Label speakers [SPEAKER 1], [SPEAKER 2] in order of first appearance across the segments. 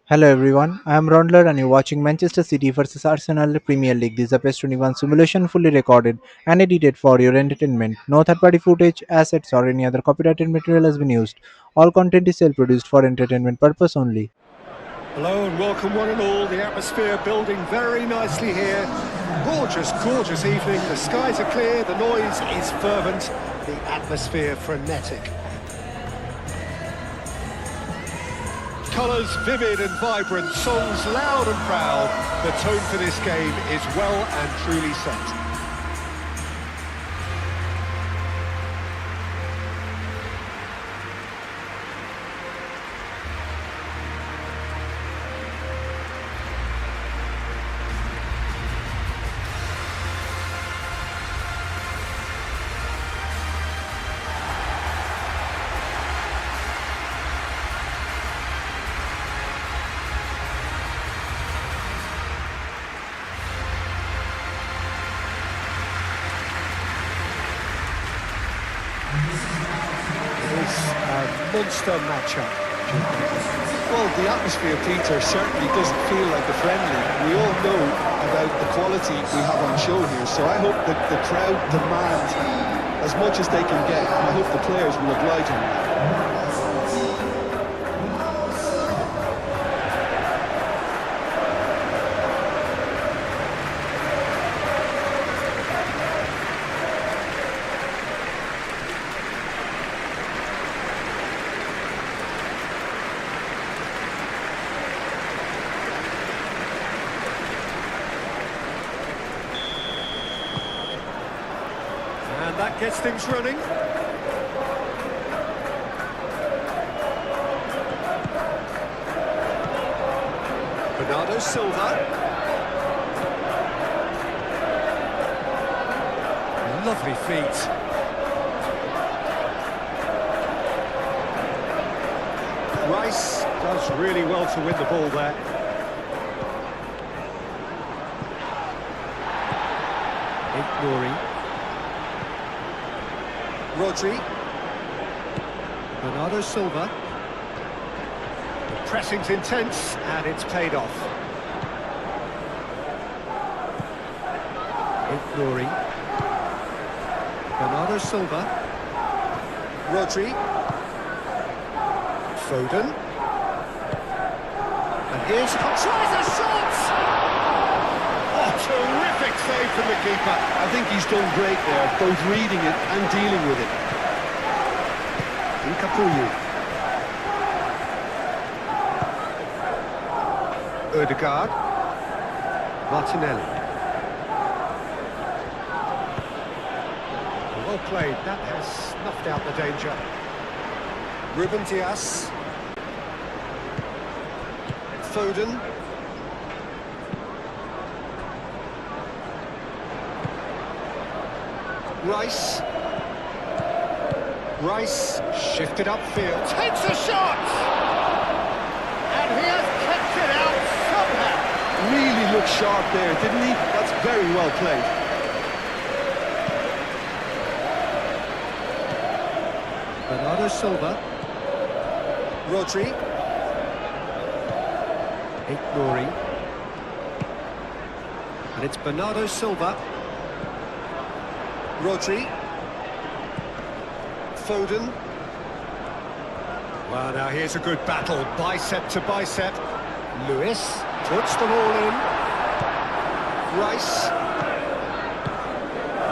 [SPEAKER 1] Hello everyone, I am Raundler and you're watching Manchester City versus Arsenal Premier League. This is a PES 21 simulation fully recorded and edited for your entertainment. No third party footage, assets, or any other copyrighted material has been used. All content is self produced for entertainment purpose only.
[SPEAKER 2] Hello and welcome one and all. The atmosphere building very nicely here. Gorgeous, gorgeous evening. The skies are clear, the noise is fervent, the atmosphere frenetic. Colours vivid and vibrant, songs loud and proud. The tone for this game is well and truly set. It's a monster matchup. Well, the atmosphere, Peter, certainly doesn't feel like a friendly. We all know about the quality we have on show here, so I hope that the crowd demand as much as they can get. I hope the players will oblige them. And that gets things running. Bernardo Silva. Lovely feet. Rice does really well to win the ball there. Nori. Rodri. Bernardo Silva. The pressing's intense and it's paid off. Nori. Bernardo Silva. Rodri. Foden. And here's tries a shot! Oh, terrific save from the keeper.
[SPEAKER 3] I think he's done great there, both reading it and dealing with it.
[SPEAKER 2] Nkapuyu. Odegaard. Martinelli. Well played, that has snuffed out the danger. Ruben Dias. Foden. Rice. Rice shifted upfield. Takes a shot! And he has kept it out somehow.
[SPEAKER 3] Really looked sharp there, didn't he? That's very well played.
[SPEAKER 2] Bernardo Silva. Rodri. Nori. And it's Bernardo Silva. Rodri. Foden. Well, now here's a good battle, bicep to bicep. Lewis puts them all in. Rice.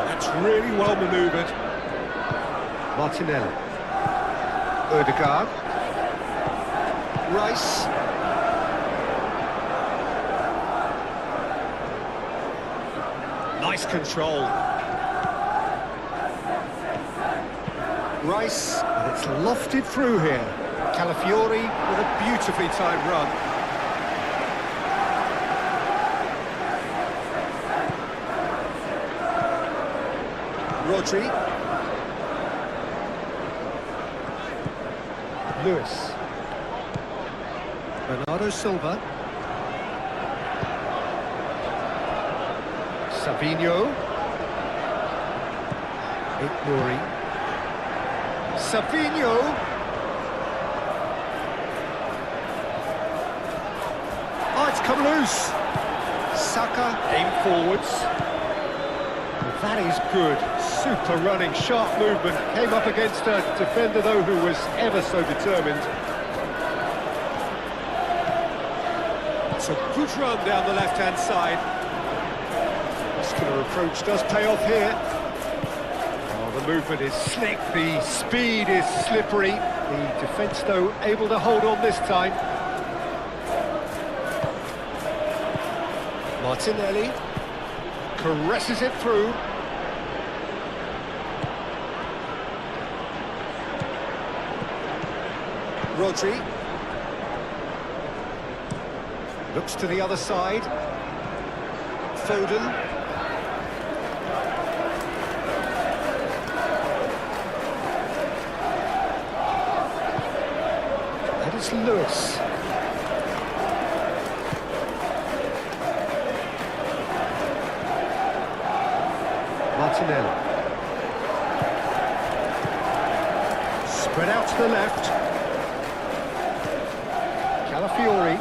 [SPEAKER 2] That's really well manoeuvred. Martinelli. Odegaard. Rice. Nice control. Rice, and it's lofted through here. Calafiori with a beautifully timed run. Rodri. Lewis. Bernardo Silva. Savinho. Nori. Savinho. It's come loose. Saka aim forwards. That is good. Super running, sharp movement. Came up against a defender, though, who was ever so determined. It's a good run down the left-hand side. Muscular approach does pay off here. Oh, the movement is slick, the speed is slippery. The defence, though, able to hold on this time. Martinelli caresses it through. Rodri looks to the other side. Foden. And it's Lewis. Martinelli. Spread out to the left. Calafiori.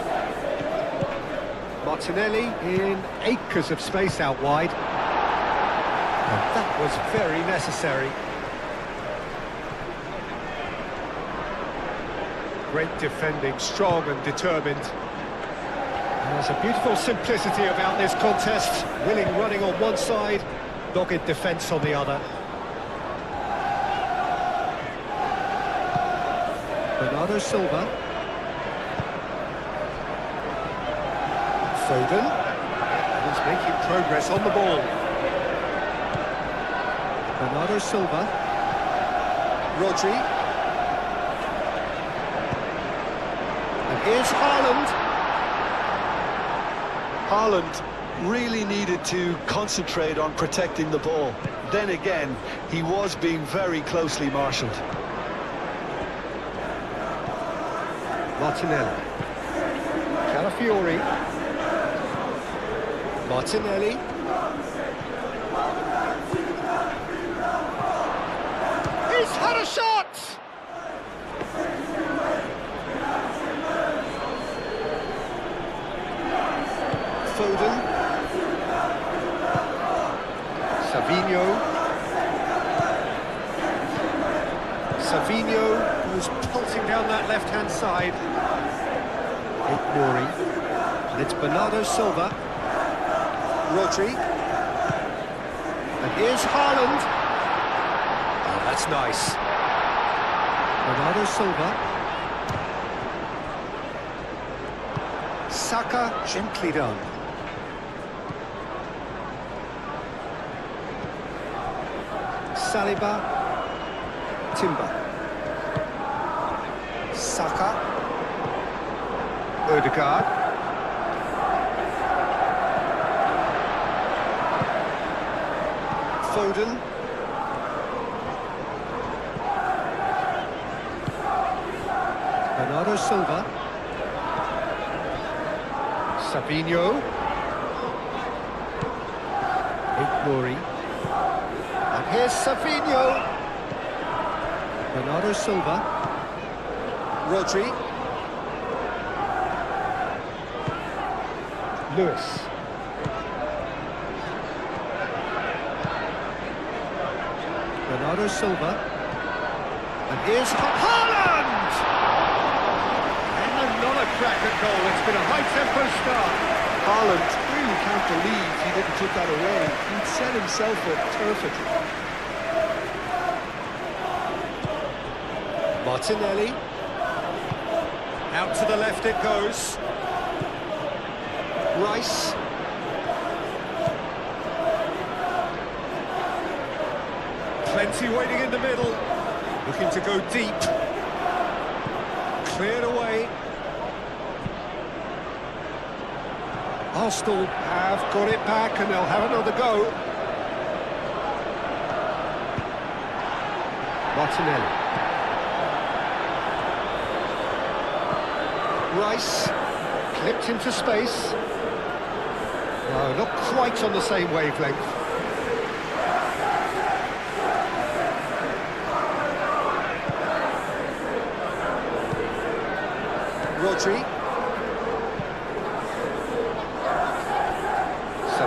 [SPEAKER 2] Martinelli in acres of space out wide. And that was very necessary. Great defending, strong and determined. There's a beautiful simplicity about this contest. Willing running on one side, dogged defence on the other. Bernardo Silva. Foden. He's making progress on the ball. Bernardo Silva. Rodri. And here's Haaland.
[SPEAKER 3] Haaland really needed to concentrate on protecting the ball. Then again, he was being very closely marshalled.
[SPEAKER 2] Martinelli. Calafiori. Martinelli. He's had a shot! Foden. Savinho. Savinho was pulsing down that left-hand side. Ignoring. And it's Bernardo Silva. Rodri. And here's Haaland. Oh, that's nice. Bernardo Silva. Saka, gently done. Saliba. Timber. Saka. Odegaard. Foden. Bernardo Silva. Savinho. Ignoring. And here's Savinho. Bernardo Silva. Rodri. Lewis. Bernardo Silva. And here's Haaland! And another crack at goal. It's been a high-tempo start.
[SPEAKER 3] Haaland really can't believe he didn't put that away. He'd set himself up perfectly.
[SPEAKER 2] Martinelli. Out to the left it goes. Rice. Plenty waiting in the middle. Looking to go deep. Cleared away. Arsenal have got it back and they'll have another go. Martinelli. Rice. Clipped into space. No, not quite on the same wavelength. Rodri.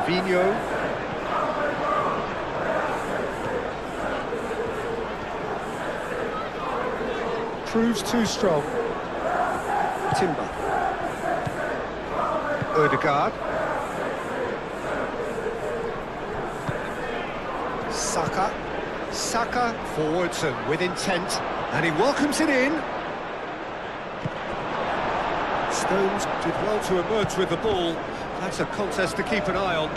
[SPEAKER 4] Fabinho. Proves too strong. Timber. Odegaard. Saka forwards and with intent, and he welcomes it in. Stones did well to emerge with the ball. That's a contest to keep an eye on.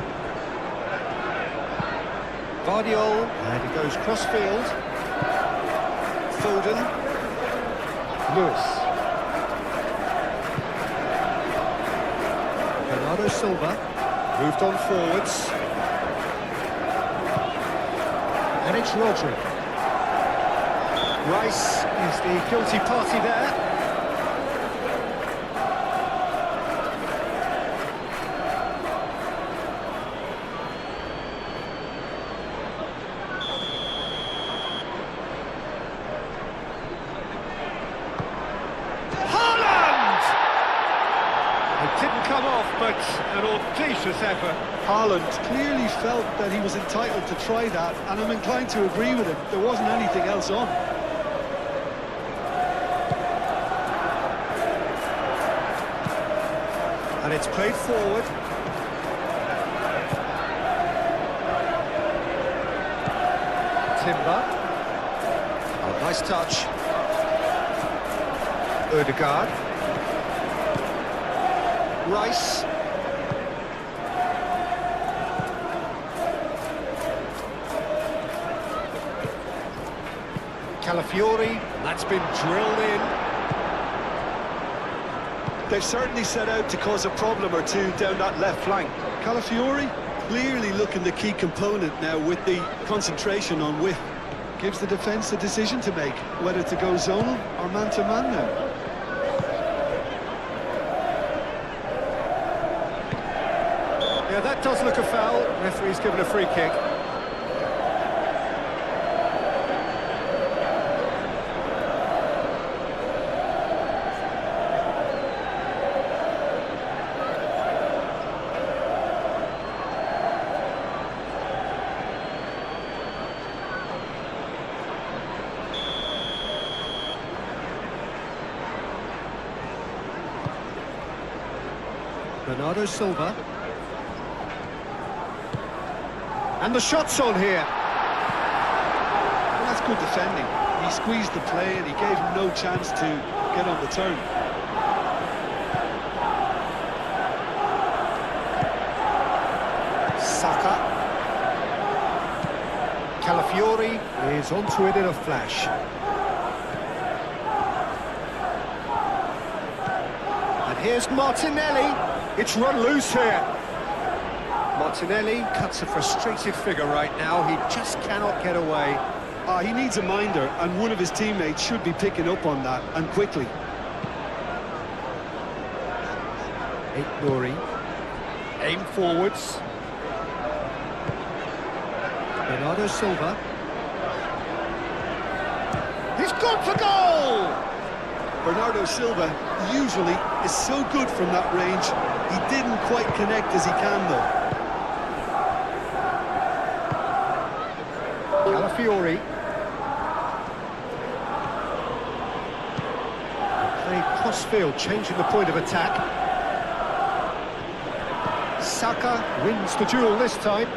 [SPEAKER 4] Vardiol, and he goes cross-field. Foden. Lewis. Bernardo Silva moved on forwards. And it's Rodri. Rice is the guilty party there. Come off, but an audacious effort.
[SPEAKER 2] Haaland clearly felt that he was entitled to try that, and I'm inclined to agree with him. There wasn't anything else on.
[SPEAKER 4] And it's played forward. Timber. Oh, nice touch. Odegaard. Rice. Calafiori, that's been drilled in.
[SPEAKER 2] They've certainly set out to cause a problem or two down that left flank. Calafiori clearly looking the key component now with the concentration on width. Gives the defence a decision to make, whether to go zonal or man-to-man now.
[SPEAKER 4] Yeah, that does look a foul. Referee's given a free kick. Bernardo Silva. And the shot's on here.
[SPEAKER 2] Well, that's good defending. He squeezed the play and he gave him no chance to get on the turn.
[SPEAKER 4] Saka. Calafiori is onto it in a flash. And here's Martinelli. It's run loose here. Martinelli cuts a frustrated figure right now. He just cannot get away.
[SPEAKER 2] He needs a minder, and one of his teammates should be picking up on that, and quickly.
[SPEAKER 4] Nouri. Aim forwards. Bernardo Silva. He's gone for goal!
[SPEAKER 2] Bernardo Silva usually is so good from that range. He didn't quite connect as he can, though.
[SPEAKER 4] Calafiori. Played cross-field, changing the point of attack. Saka wins the duel this time.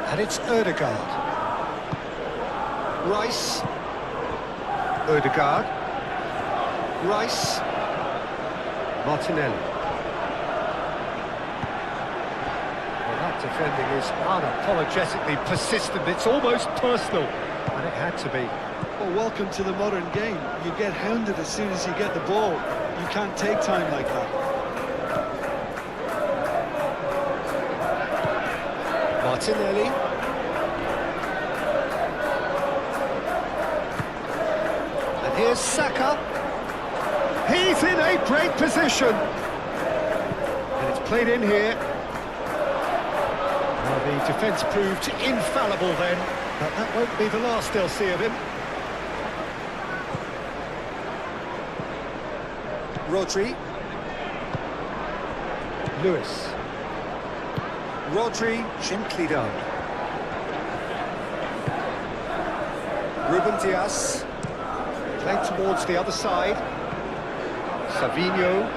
[SPEAKER 4] And it's Odegaard. Rice. Odegaard. Rice. Martinelli. Well, that defending is unapologetically persistent. It's almost personal. And it had to be.
[SPEAKER 2] Well, welcome to the modern game. You get hounded as soon as you get the ball. You can't take time like that.
[SPEAKER 4] Martinelli. And here's Saka. He's in a great position. And it's played in here. Well, the defence proved infallible then, but that won't be the last they'll see of him. Rodri. Lewis. Rodri, gently done. Ruben Diaz. Played towards the other side. Savinho.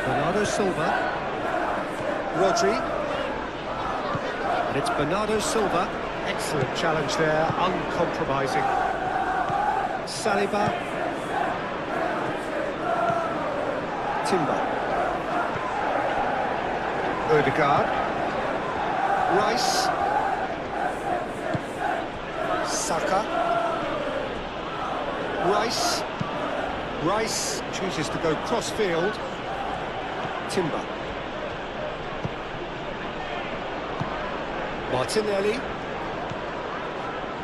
[SPEAKER 4] Bernardo Silva. Rodri. And it's Bernardo Silva. Excellent challenge there, uncompromising. Saliba. Timber. Odegaard. Rice. Saka. Rice. Rice chooses to go cross-field. Timber. Martinelli.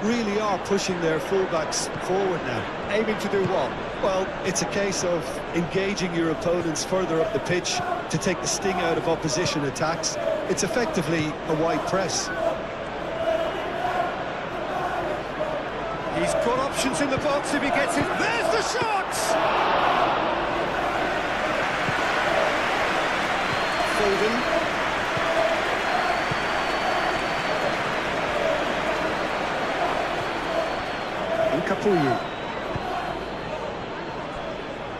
[SPEAKER 2] Really are pushing their fullbacks forward now.
[SPEAKER 4] Aiming to do what?
[SPEAKER 2] Well, it's a case of engaging your opponents further up the pitch to take the sting out of opposition attacks. It's effectively a wide press.
[SPEAKER 4] He's got options in the box if he gets it. There's the shot! Foden. Capuyi.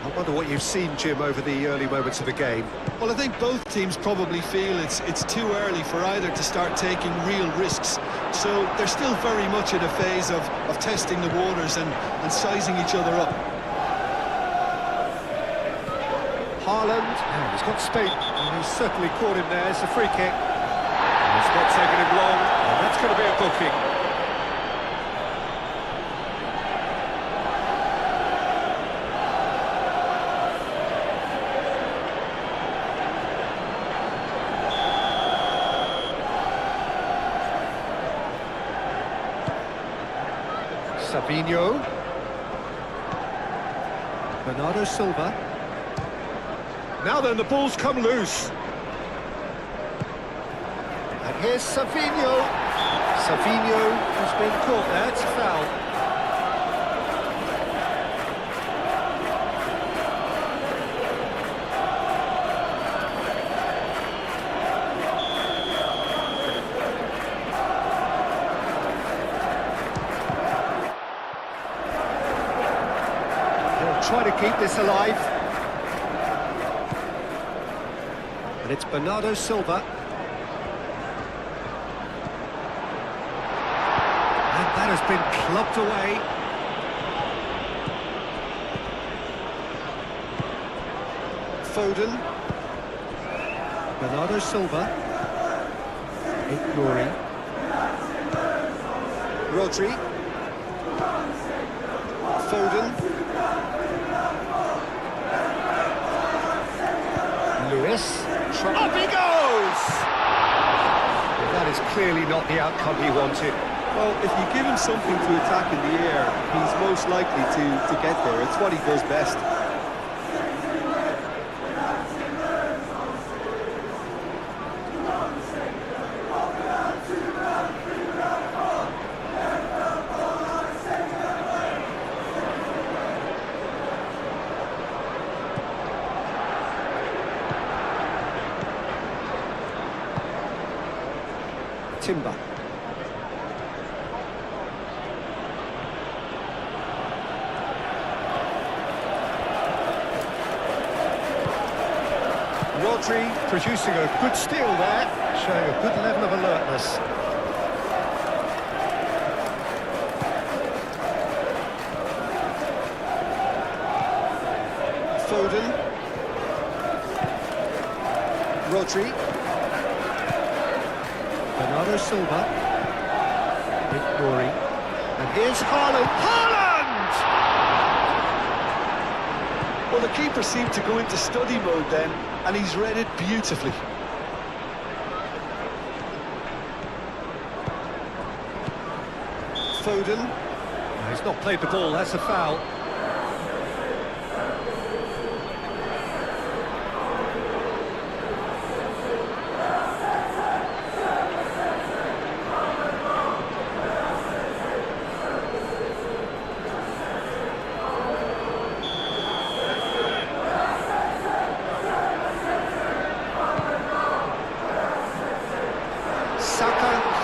[SPEAKER 4] I wonder what you've seen, Jim, over the early moments of the game.
[SPEAKER 2] Well, I think both teams probably feel it's too early for either to start taking real risks. So they're still very much in a phase of testing the waters and sizing each other up.
[SPEAKER 4] Haaland, he's got space, and he's certainly caught him there. It's a free kick. It's not taking him long, and that's going to be a booking. Savinho. Bernardo Silva. Now then, the ball's come loose. And here's Savinho. Savinho has been caught there, it's a foul. Try to keep this alive. And it's Bernardo Silva. And that has been clubbed away. Foden. Bernardo Silva. Ignoring. Rodri. Foden. Lewis, up he goes! That is clearly not the outcome he wanted.
[SPEAKER 2] Well, if you give him something to attack in the air, he's most likely to get there. It's what he does best.
[SPEAKER 4] Timber. Rodri producing a good steal there, showing a good level of alertness. Foden. Rodri. Bernardo Silva. Ignoring. And here's Haaland. Haaland!
[SPEAKER 2] Well, the keeper seemed to go into study mode then, and he's read it beautifully.
[SPEAKER 4] Foden. He's not played the ball, that's a foul.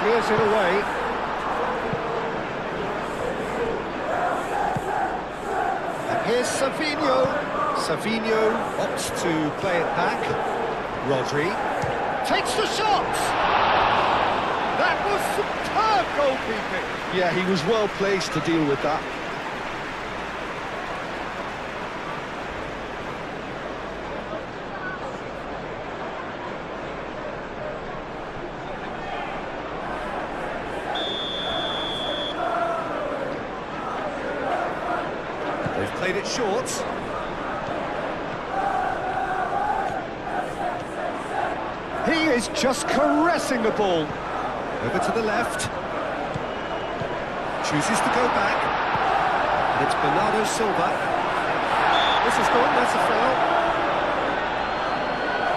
[SPEAKER 4] clears it away. And here's Savinho. Savinho opts to play it back. Rodri takes the shot! That was superb goalkeeping!
[SPEAKER 3] Yeah, he was well placed to deal with that.
[SPEAKER 4] They've played it short. He is just caressing the ball. Over to the left. Chooses to go back. And it's Bernardo Silva. This is gone, that's a foul.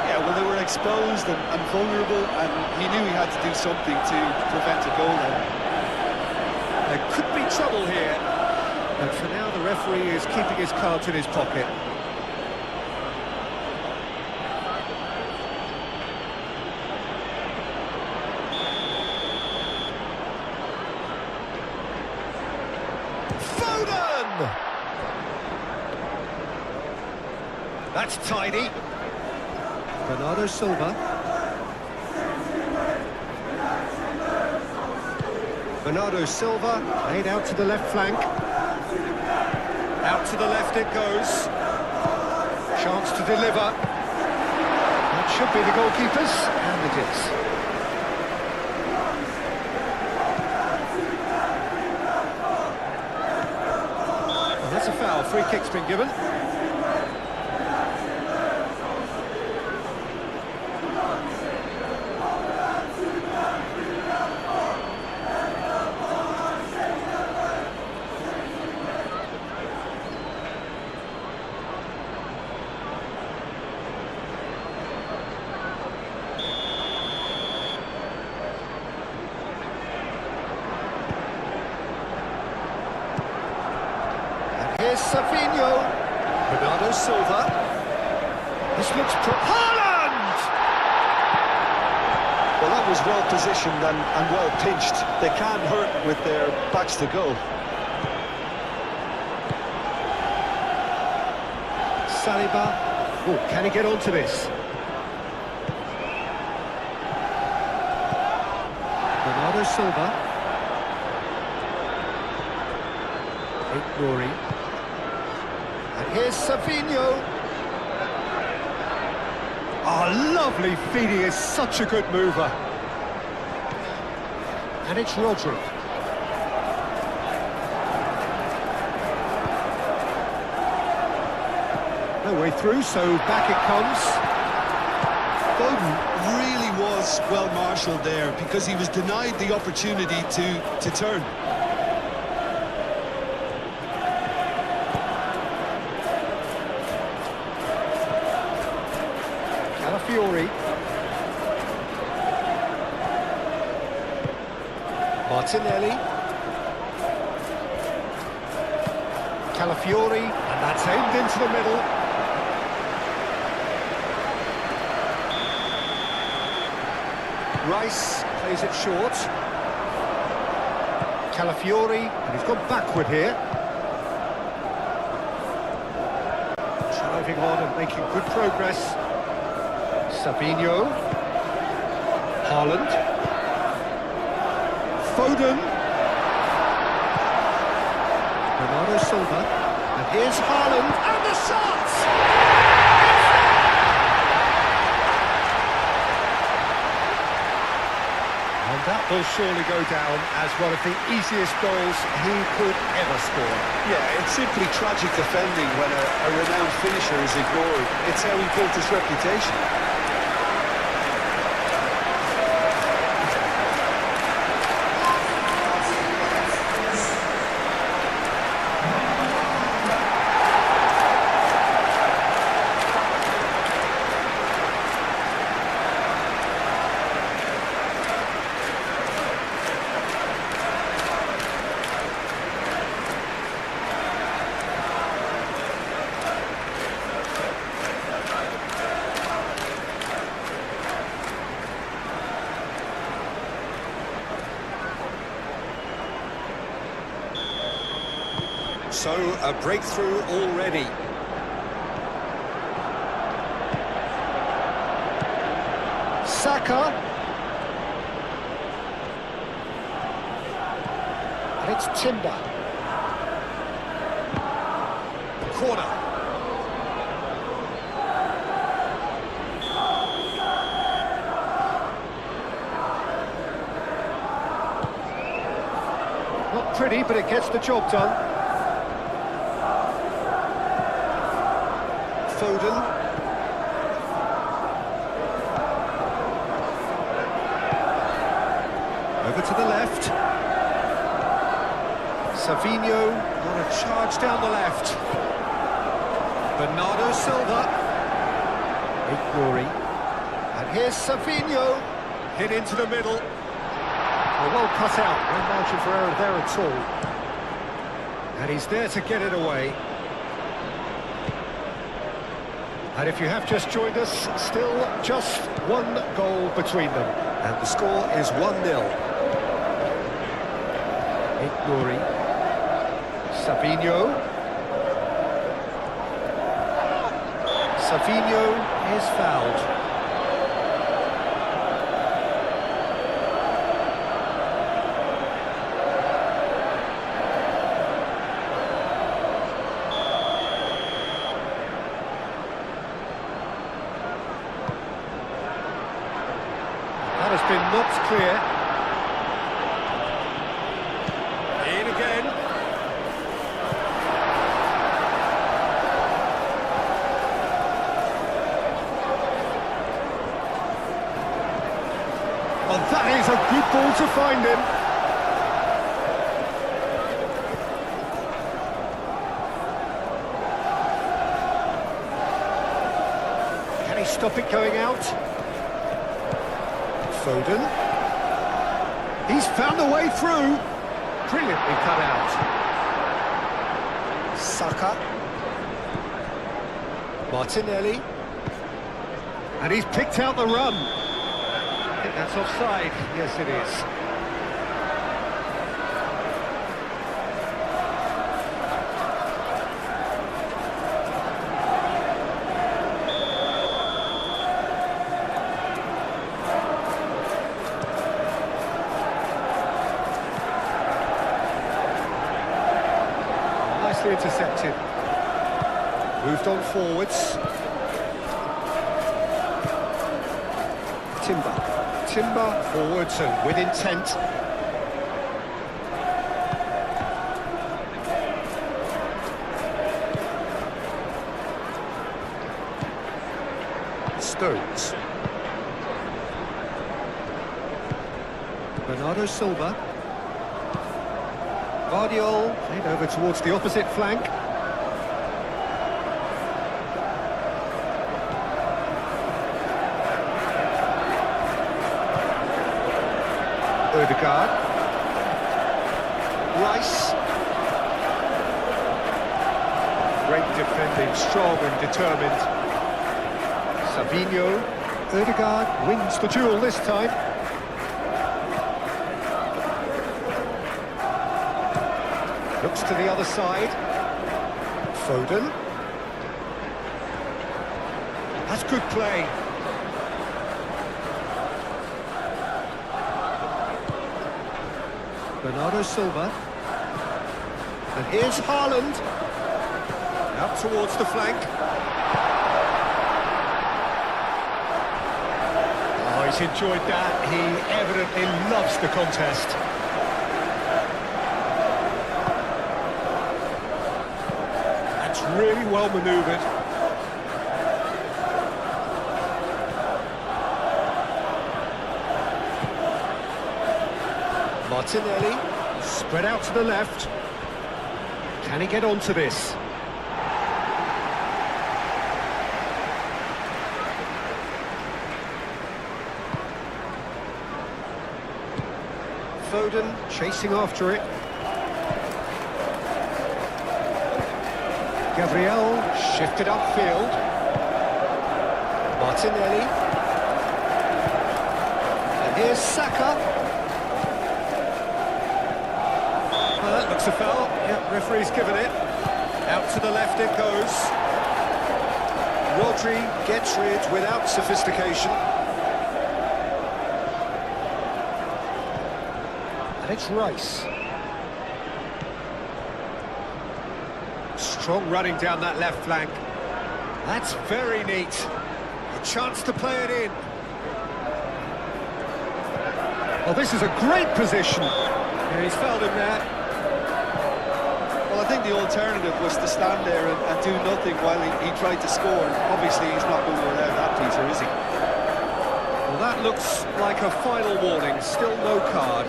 [SPEAKER 3] Yeah, well, they were exposed and vulnerable, and he knew he had to do something to prevent a goal there.
[SPEAKER 4] There could be trouble here. But for now, the referee is keeping his cards in his pocket. Foden! That's tidy. Bernardo Silva. Bernardo Silva laid out to the left flank. Out to the left it goes. Chance to deliver. That should be the goalkeeper's, and it is. Well, that's a foul. Free kick's been given. Here's Savinho. Bernardo Silva. This looks Haaland!
[SPEAKER 3] Well, that was well positioned and well pinched. They can't hurt with their backs to goal.
[SPEAKER 4] Saliba. Oh, can he get onto this? Bernardo Silva. Rory. And here's Savinho. Oh, lovely feed. He is such a good mover. And it's Rodri. No way through, so back it comes.
[SPEAKER 3] Foden really was well marshalled there because he was denied the opportunity to turn.
[SPEAKER 4] Fiori. Martinelli. Calafiori, and that's aimed into the middle. Rice plays it short. Calafiori, and he's gone backward here. Driving on and making good progress. Savinho. Haaland. Foden. Bernardo Silva. And here's Haaland. And the shot! And that will surely go down as one of the easiest goals he could ever score.
[SPEAKER 3] Yeah, it's simply tragic defending when a renowned finisher is ignored. It's how he built his reputation.
[SPEAKER 4] So, a breakthrough already.
[SPEAKER 2] Saka. And it's Timber.
[SPEAKER 4] Corner.
[SPEAKER 2] Not pretty, but it gets the job done.
[SPEAKER 4] Foden.
[SPEAKER 2] Over to the left. Savinho on a charge down the left. Bernardo Silva. Ignoring. And here's Savinho. Hit into the middle. Well cut out. No margin for error there at all. And he's there to get it away. And if you have just joined us, still just one goal between them.
[SPEAKER 4] And the score is 1-0.
[SPEAKER 2] Ignoring. Savinho. Savinho is fouled. That has been knocked clear. In again. Well, that is a good ball to find him. Can he stop it going out? Foden. He's found a way through. Brilliantly cut out. Saka. Martinelli. And he's picked out the run. I think that's offside. Yes, it is. Nicely intercepted. Moved on forwards. Timber forwards and with intent. Stones. Bernardo Silva. Guardiol played over towards the opposite flank. Odegaard. Rice. Great defending, strong and determined. Savinho. Odegaard wins the duel this time. Looks to the other side. Foden. That's good play. Bernardo Silva. And here's Haaland. Up towards the flank. Oh, he's enjoyed that. He evidently loves the contest. That's really well manoeuvred. Martinelli, spread out to the left. Can he get onto this? Foden chasing after it. Gabriel shifted upfield. Martinelli. And here's Saka.
[SPEAKER 4] Looks a foul. Yep, referee's given it. Out to the left it goes. Rodri gets rid without sophistication. And it's Rice. Strong running down that left flank. That's very neat. A chance to play it in. Well, this is a great position. Yeah, he's fouled him there.
[SPEAKER 2] Well, I think the alternative was to stand there and do nothing while he tried to score. And obviously, he's not going to allow that, Peter, is he?
[SPEAKER 4] Well, that looks like a final warning. Still no card.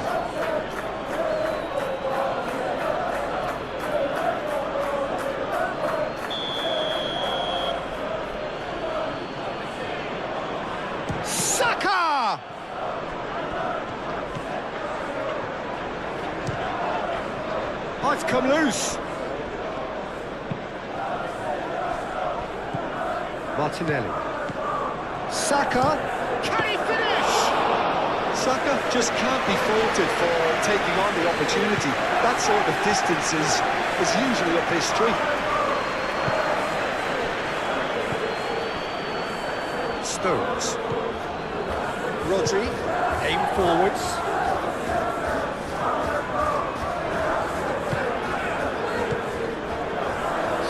[SPEAKER 4] Saka! Oh, it's come loose. Martinelli. Saka. Can he finish?
[SPEAKER 2] Saka just can't be faulted for taking on the opportunity. That sort of distance is usually up his street.
[SPEAKER 4] Stones. Rodri. Aim forwards.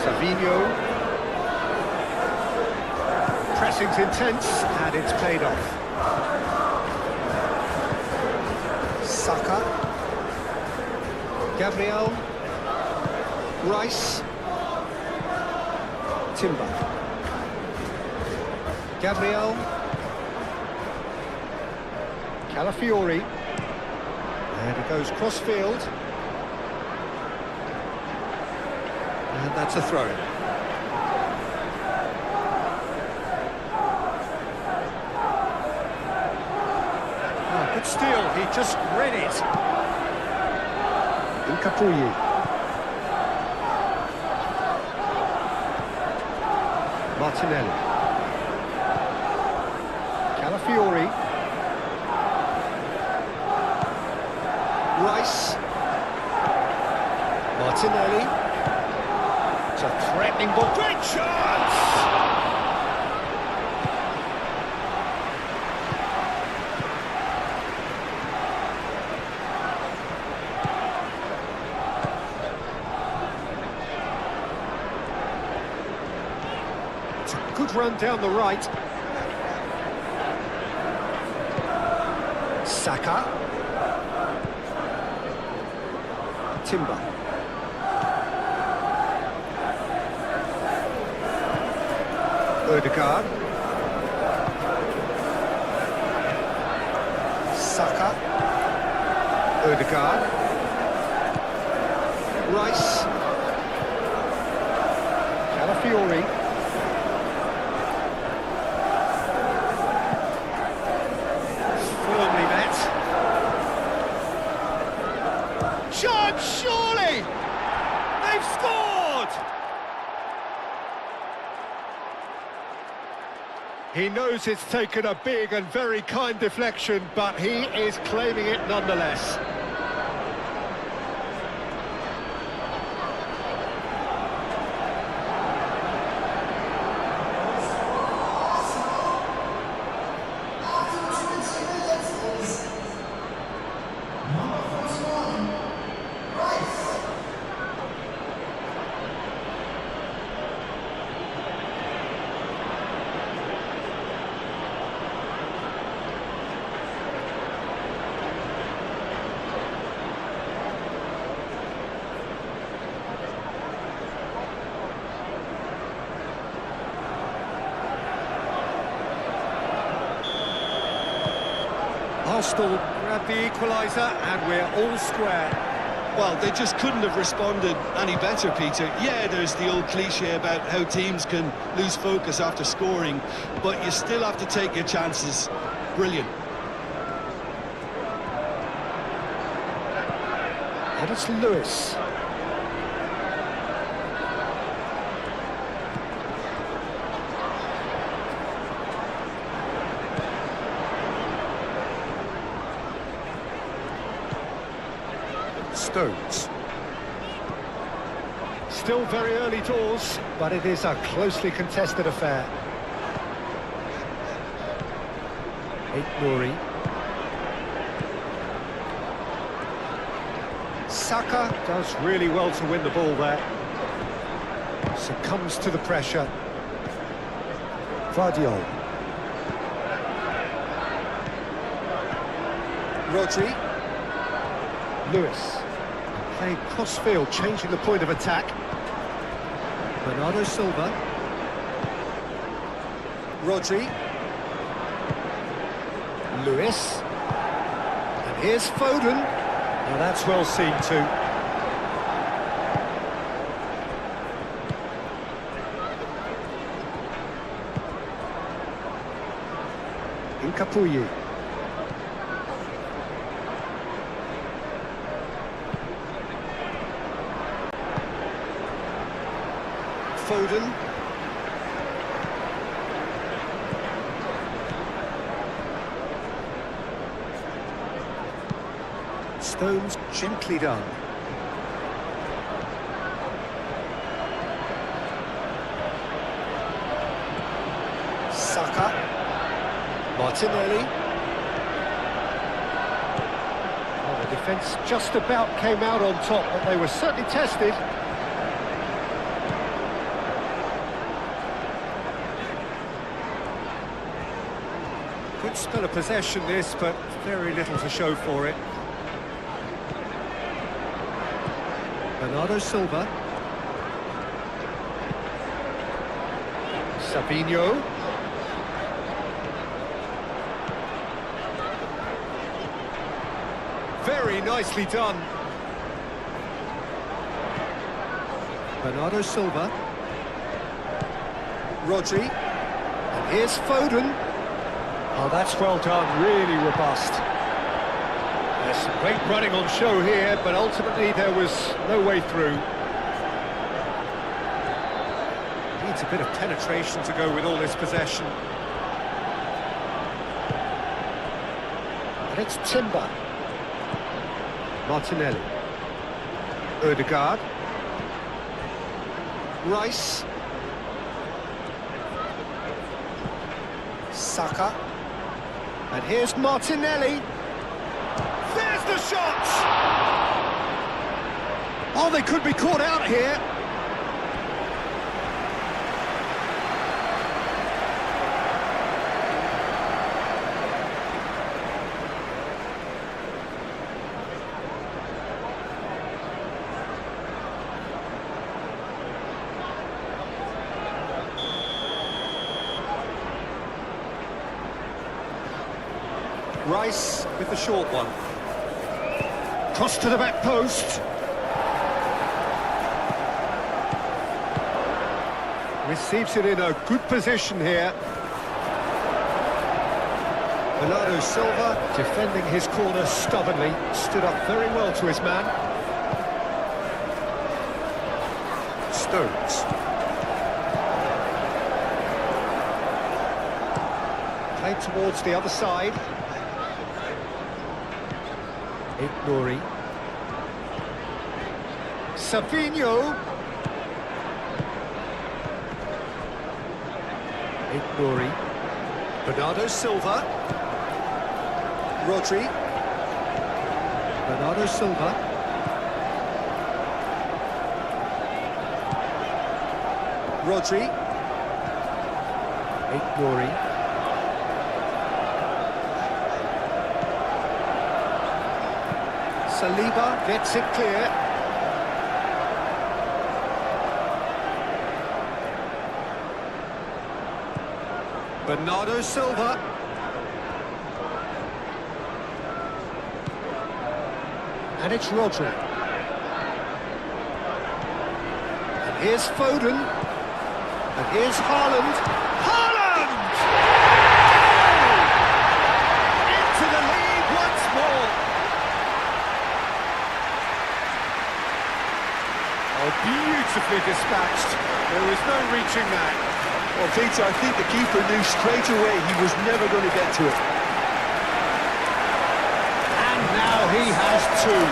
[SPEAKER 4] Savinho. Pressing's intense, and it's paid off. Saka. Gabriel. Rice. Timber. Gabriel. Calafiori. And it goes cross-field. And that's a throw-in. Oh, good steal, he just read it. Incapuyi. Martinelli. Calafiori. Rice. Martinelli. It's a threatening ball. Great chance! It's a good run down the right. Saka. Timber. Odegaard. Saka. Odegaard. Rice. Calafiori. Firmly met. Chance, surely! They've scored! He knows it's taken a big and very kind deflection, but he is claiming it nonetheless. Arsenal grab the equaliser and we're all square.
[SPEAKER 2] Well, they just couldn't have responded any better, Peter. Yeah, there's the old cliche about how teams can lose focus after scoring, but you still have to take your chances. Brilliant.
[SPEAKER 4] And it's Lewis. Stones. Still very early doors, but it is a closely contested affair. Nouri. Saka does really well to win the ball there. Succumbs to the pressure. Vardiol. Rodri. Lewis. Playing cross-field, changing the point of attack. Bernardo Silva. Rodri. Lewis. And here's Foden. Now that's well seen too. Incapuyi. Foden. Stones gently done. Saka. Martinelli. Well, the defence just about came out on top, but they were certainly tested. Good spell of possession this, but very little to show for it. Bernardo Silva. Savinho. Very nicely done. Bernardo Silva. Rodri. And here's Foden. Oh, that's well done, really robust. There's some great running on show here, but ultimately there was no way through. Needs a bit of penetration to go with all this possession. And it's Timber. Martinelli. Odegaard. Rice. Saka. And here's Martinelli. There's the shot! Oh, they could be caught out here. Rice with the short one. Cross to the back post. Receives it in a good position here. Bernardo Silva defending his corner stubbornly. Stood up very well to his man. Stones. Played towards the other side. Nouri. Savinho. Nouri. Bernardo Silva. Rodri. Bernardo Silva. Rodri. Nouri. Saliba gets it clear. Bernardo Silva. And it's Rodri. And here's Foden. And here's Haaland. Haaland! Into the lead once more. Oh, beautifully dispatched. There was no reaching that.
[SPEAKER 3] Well, Peter, I think the keeper knew straight away he was never going to get to it.
[SPEAKER 4] And now he has two.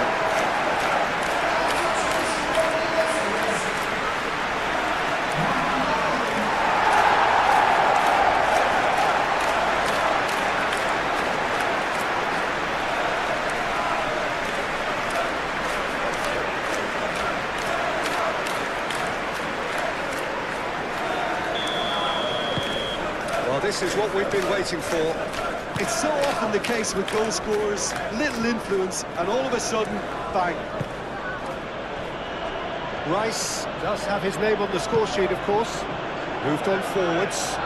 [SPEAKER 4] this is what we've been waiting for.
[SPEAKER 3] It's so often the case with goal scorers, little influence, and all of a sudden, bang.
[SPEAKER 4] Rice does have his name on the score sheet, of course. Moved on forwards.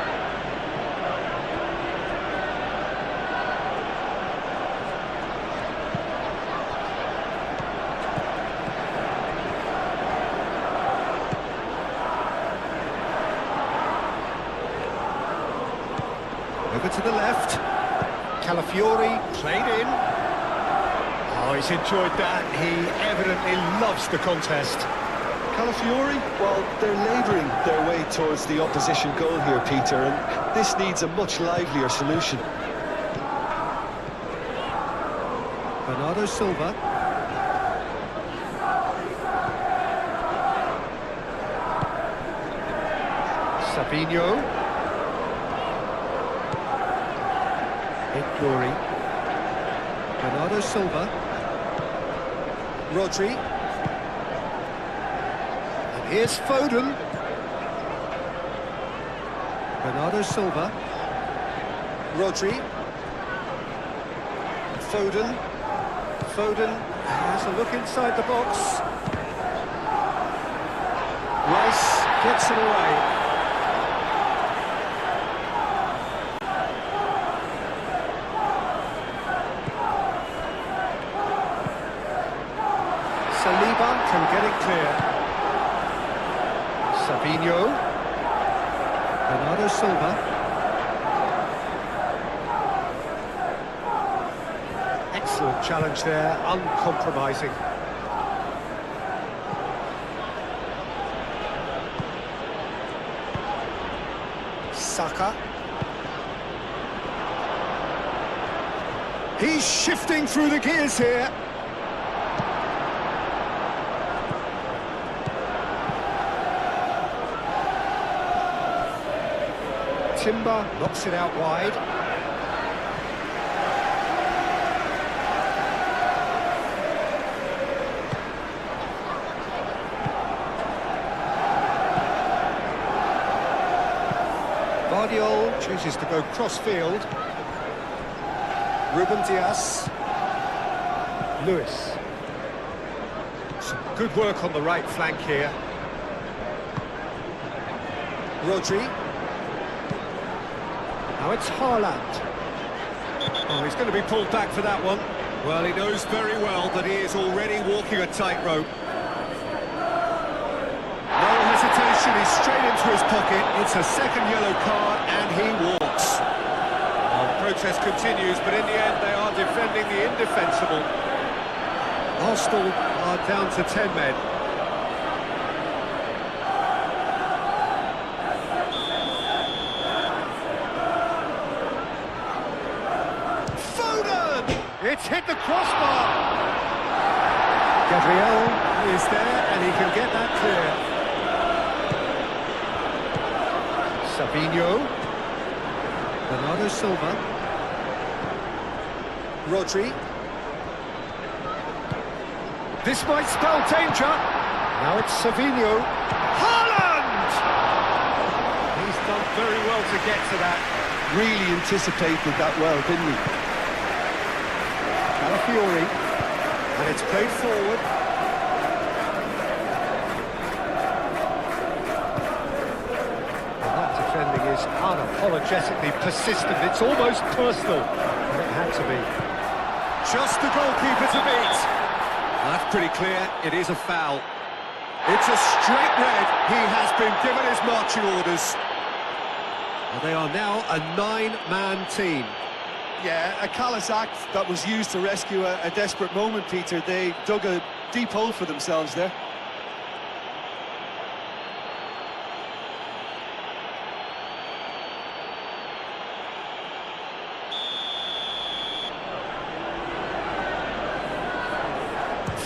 [SPEAKER 4] Over to the left. Calafiori played in. Oh, he's enjoyed that. He evidently loves the contest.
[SPEAKER 3] Calafiori, well, they're labouring their way towards the opposition goal here, Peter, and this needs a much livelier solution.
[SPEAKER 4] Bernardo Silva. Savinho. Glory. Bernardo Silva. Rodri. And here's Foden. Bernardo Silva. Rodri. Foden. Foden has a look inside the box. Rice gets it away. Saliba can get it clear. Savinho. Bernardo Silva. Excellent challenge there, uncompromising. Saka. He's shifting through the gears here. Timber knocks it out wide. Guardiola chooses to go cross-field. Ruben Dias. Lewis. Some good work on the right flank here. Rodri. Now it's Haaland. Oh, he's going to be pulled back for that one. Well, he knows very well that he is already walking a tightrope. No hesitation, he's straight into his pocket. It's a second yellow card, and he walks. Well, the protest continues, but in the end, they are defending the indefensible. Arsenal are down to 10 men. It's hit the crossbar. Gabriel is there and he can get that clear. Savinho. Bernardo Silva. Rodri. This might spell danger. Now it's Savinho. Haaland! He's done very well to get to that.
[SPEAKER 3] Really anticipated that well, didn't he?
[SPEAKER 4] Calafiori, and it's played forward. Well, that defending is unapologetically persistent. It's almost personal, and it had to be. Just the goalkeeper to beat. That's pretty clear. It is a foul. It's a straight red. He has been given his marching orders. Well, they are now a 9-man team.
[SPEAKER 3] Yeah, a callous act that was used to rescue a desperate moment, Peter. They dug a deep hole for themselves there.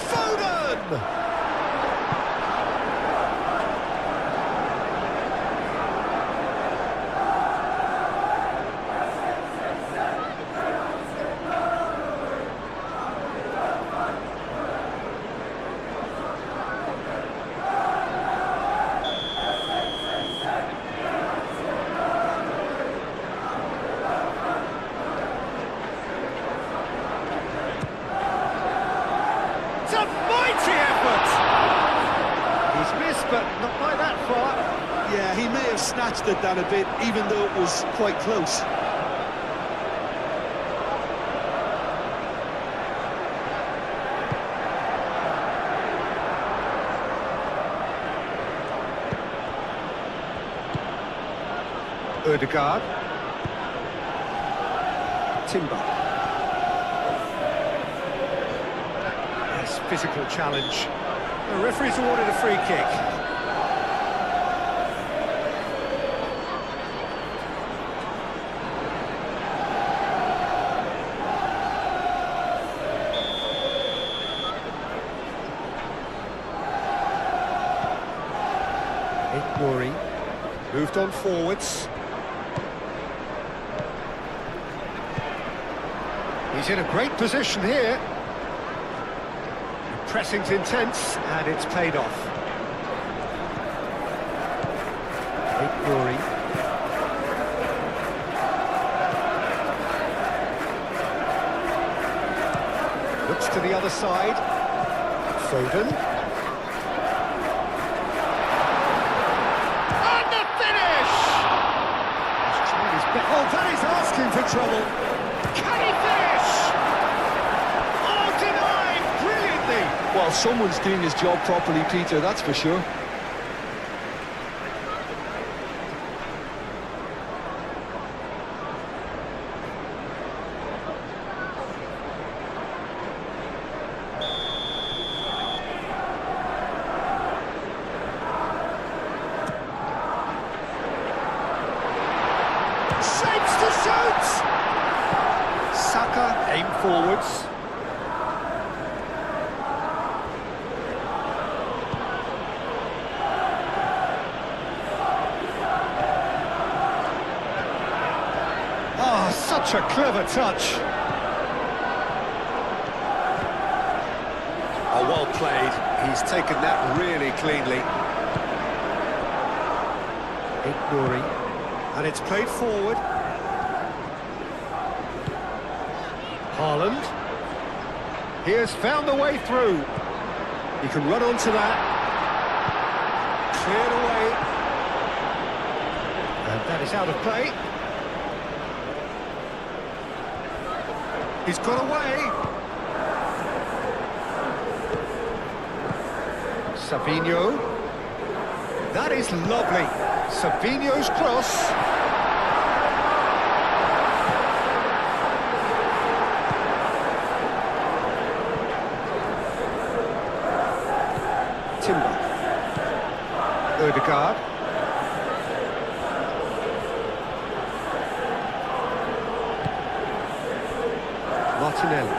[SPEAKER 3] Foden!
[SPEAKER 4] Mighty effort! He's missed, but not by that far.
[SPEAKER 3] Yeah, he may have snatched at that a bit, even though it was quite close.
[SPEAKER 4] Ødegaard. Timber. Nice physical challenge. The referee's awarded a free kick. Nuri moved on forwards. He's in a great position here. The pressing's intense, and it's paid off. Nuri. Looks to the other side. Foden. And the finish! He's tried his best. Oh, that is asking for trouble. Can he finish? Oh, denied brilliantly.
[SPEAKER 2] Well, someone's doing his job properly, Peter, that's for sure.
[SPEAKER 4] Shapes to shoot! Saka aim forwards. Oh, such a clever touch. Oh, well played. He's taken that really cleanly. Nuri. And it's played forward. Haaland. He has found the way through. He can run onto that. Cleared away. And that is out of play. He's got away. Savinho. That is lovely. Savinho's cross. Timber. Ødegaard. Martinelli.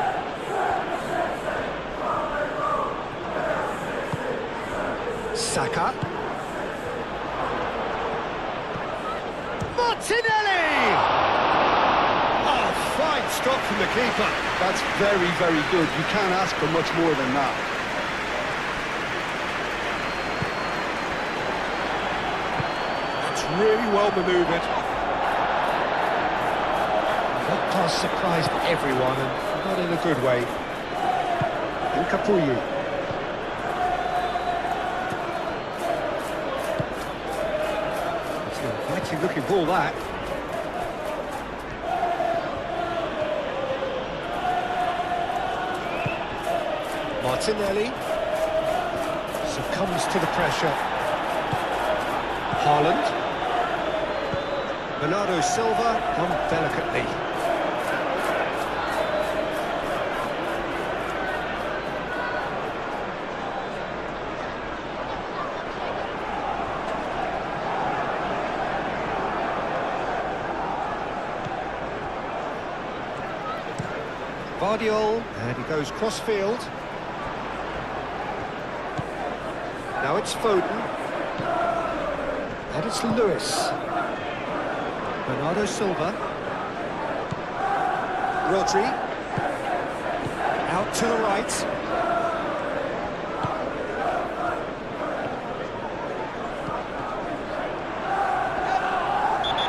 [SPEAKER 4] Saka. Martinelli! Oh, fine stop from the keeper.
[SPEAKER 3] That's very, very good. You can't ask for much more than that.
[SPEAKER 4] That's really well manoeuvred. That pass surprised everyone, and not in a good way. And Capuyu. It's an inviting looking ball, that. Martinelli succumbs to the pressure. Haaland. Bernardo Silva on delicately. Vardiol, and he goes cross-field. Now it's Foden. And it's Lewis. Bernardo Silva. Rodri. Out to the right.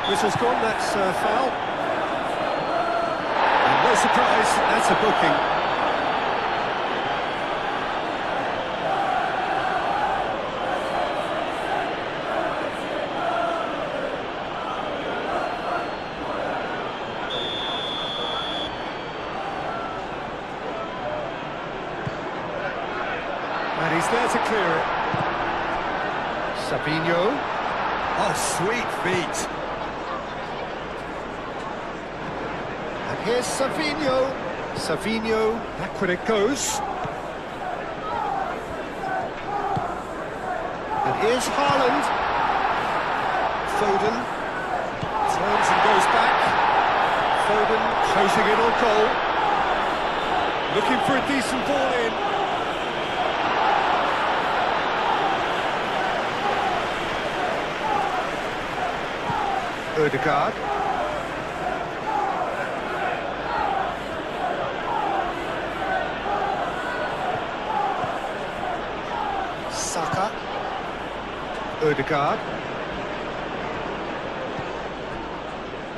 [SPEAKER 4] Whistle's gone, that's foul. And no surprise, that's a booking. And he's there to clear it. Savinho. Oh, sweet feet. And here's Savinho. Savinho, back when it goes. And here's Haaland. Foden. Turns and goes back. Foden closing in on goal. Looking for a decent ball in. Ødegaard. Saka. Ødegaard.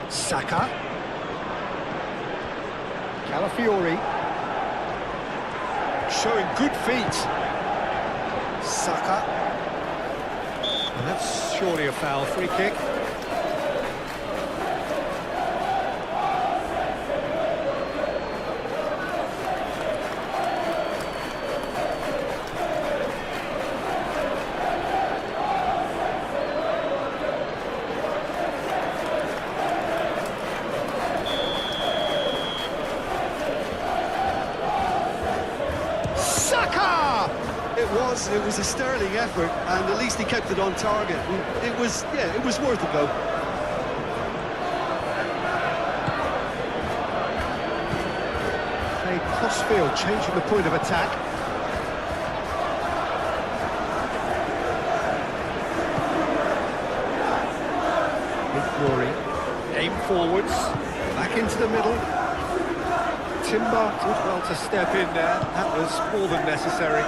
[SPEAKER 4] Saka. Calafiori. Showing good feet. Saka. And that's surely a foul. Free kick.
[SPEAKER 3] It was a sterling effort, and at least he kept it on target. It was worth a go.
[SPEAKER 4] Played crossfield, changing the point of attack. Big glory. Aim forwards, back into the middle. Timber did well to step in there. That was more than necessary.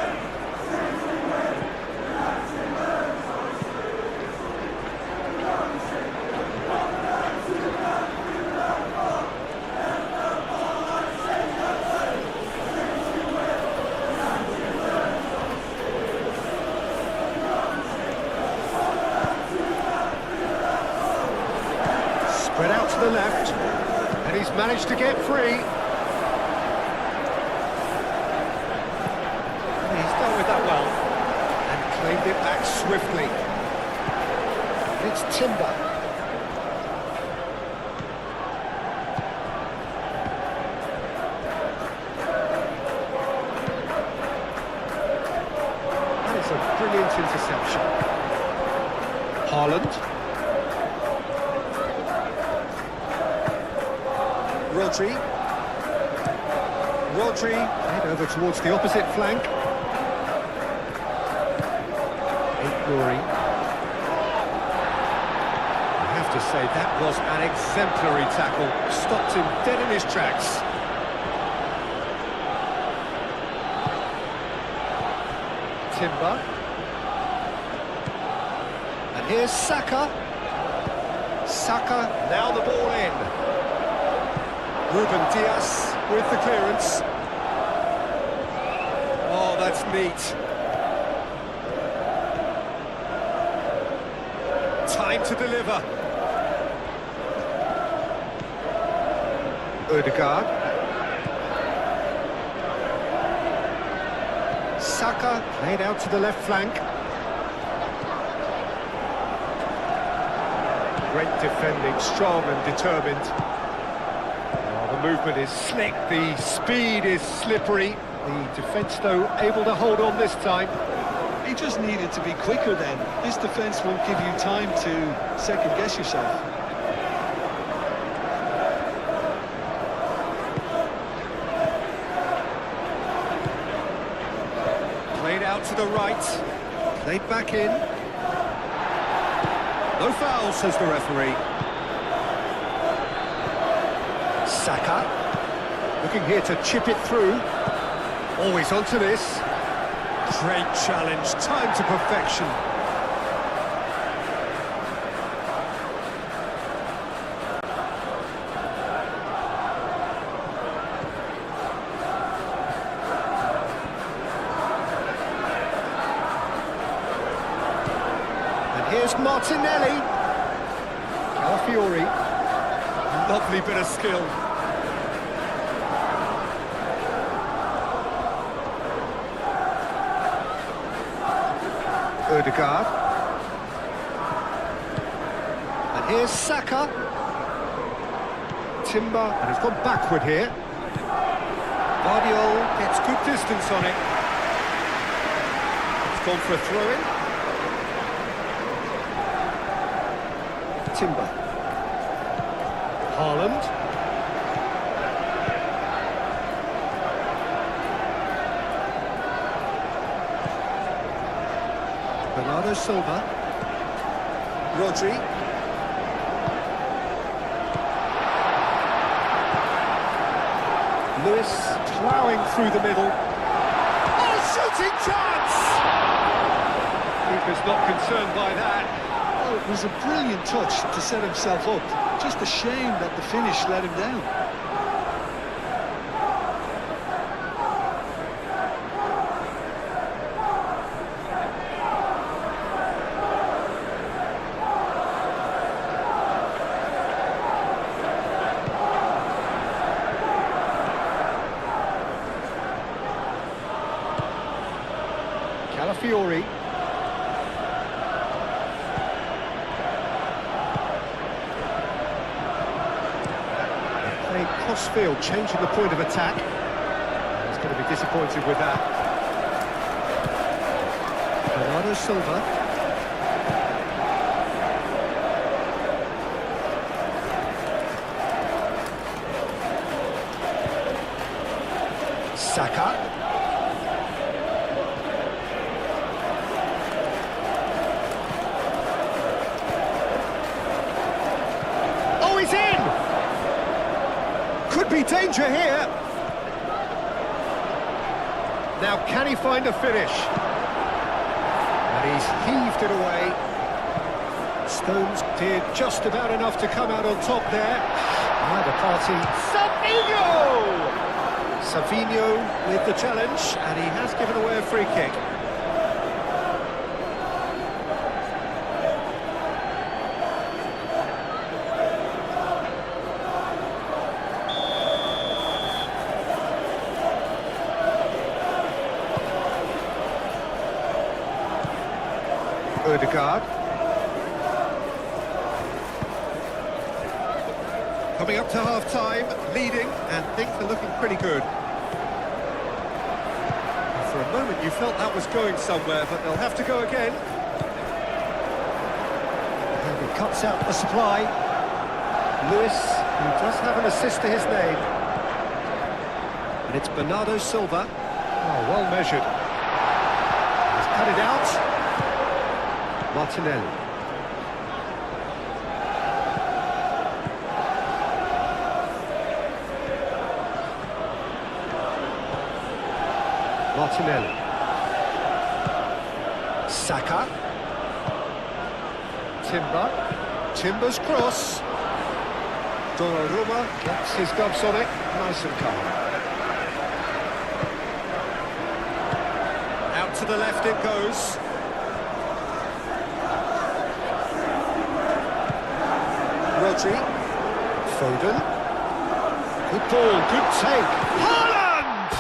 [SPEAKER 4] Spread out to the left, and he's managed to get free. And he's dealt with that well, and claimed it back swiftly. It's Timber. That is a brilliant interception. Haaland. Rodri, head over towards the opposite flank. Glory. I have to say, that was an exemplary tackle. Stopped him dead in his tracks. Timber. And here's Saka. Saka, now the ball in. Ruben Dias with the clearance. Oh, that's neat. Time to deliver. Ødegaard. Saka played out to the left flank. Great defending, strong and determined. Movement is slick, the speed is slippery. The defence, though, able to hold on this time.
[SPEAKER 3] He just needed to be quicker then. This defence won't give you time to second-guess yourself.
[SPEAKER 4] Played out to the right, played back in. No foul, says the referee. Saka, looking here to chip it through. Always onto this. Great challenge, time to perfection. And here's Martinelli. Calafiori. Lovely bit of skill. Ødegaard. And here's Saka. Timber, and it's gone backward here. Guardiola gets good distance on it. It's gone for a throw-in. Timber. Haaland. Bernardo Silva. Rodri. Lewis ploughing through the middle. Oh, shooting chance! Keeper's not concerned by that.
[SPEAKER 2] Oh, it was a brilliant touch to set himself up. Just a shame that the finish let him down.
[SPEAKER 4] Calafiori. Playing cross-field, changing the point of attack. He's going to be disappointed with that. Bernardo Silva. Saka. He's in! Could be danger here. Now, can he find a finish? And he's heaved it away. Stones did just about enough to come out on top there. Neither party. Savinho! Savinho with the challenge, and he has given away a free kick. Ødegaard. Coming up to half-time, leading, and things are looking pretty good. For a moment you felt that was going somewhere, but they'll have to go again. And he cuts out the supply. Lewis, who does have an assist to his name. And it's Bernardo Silva. Oh, well measured. He's cut it out. Martinelli. Martinelli. Saka. Timber. Timber's cross. Donnarumma gets his gloves on it. Nice and calm. Out to the left it goes. Rodri. Foden. Good ball, good take. Haaland!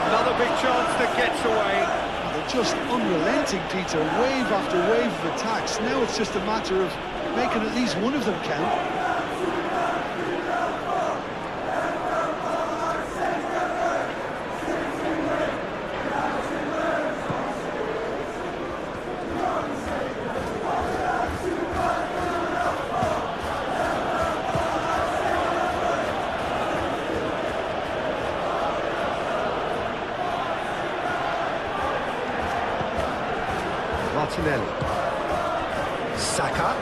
[SPEAKER 4] Another big chance that gets away.
[SPEAKER 2] They're just unrelenting, Peter. Wave after wave of attacks. Now it's just a matter of making at least one of them count.
[SPEAKER 4] Martinelli. Saka.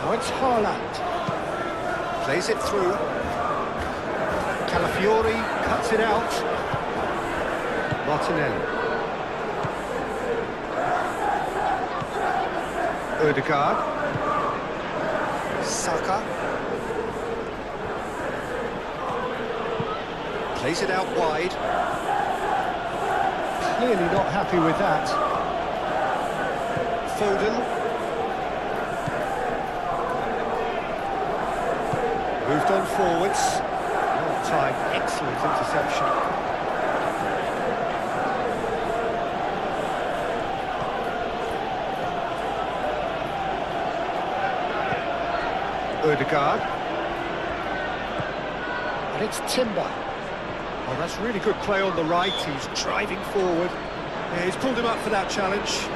[SPEAKER 4] Now it's Haaland. Plays it through. Calafiori cuts it out. Martinelli. Ødegaard. Saka. Plays it out wide. Clearly not happy with that. Foden. Moved on forwards. Oh, time. Excellent interception. Ødegaard. And it's Timber. Oh, that's really good play on the right. He's driving forward. Yeah, he's pulled him up for that challenge.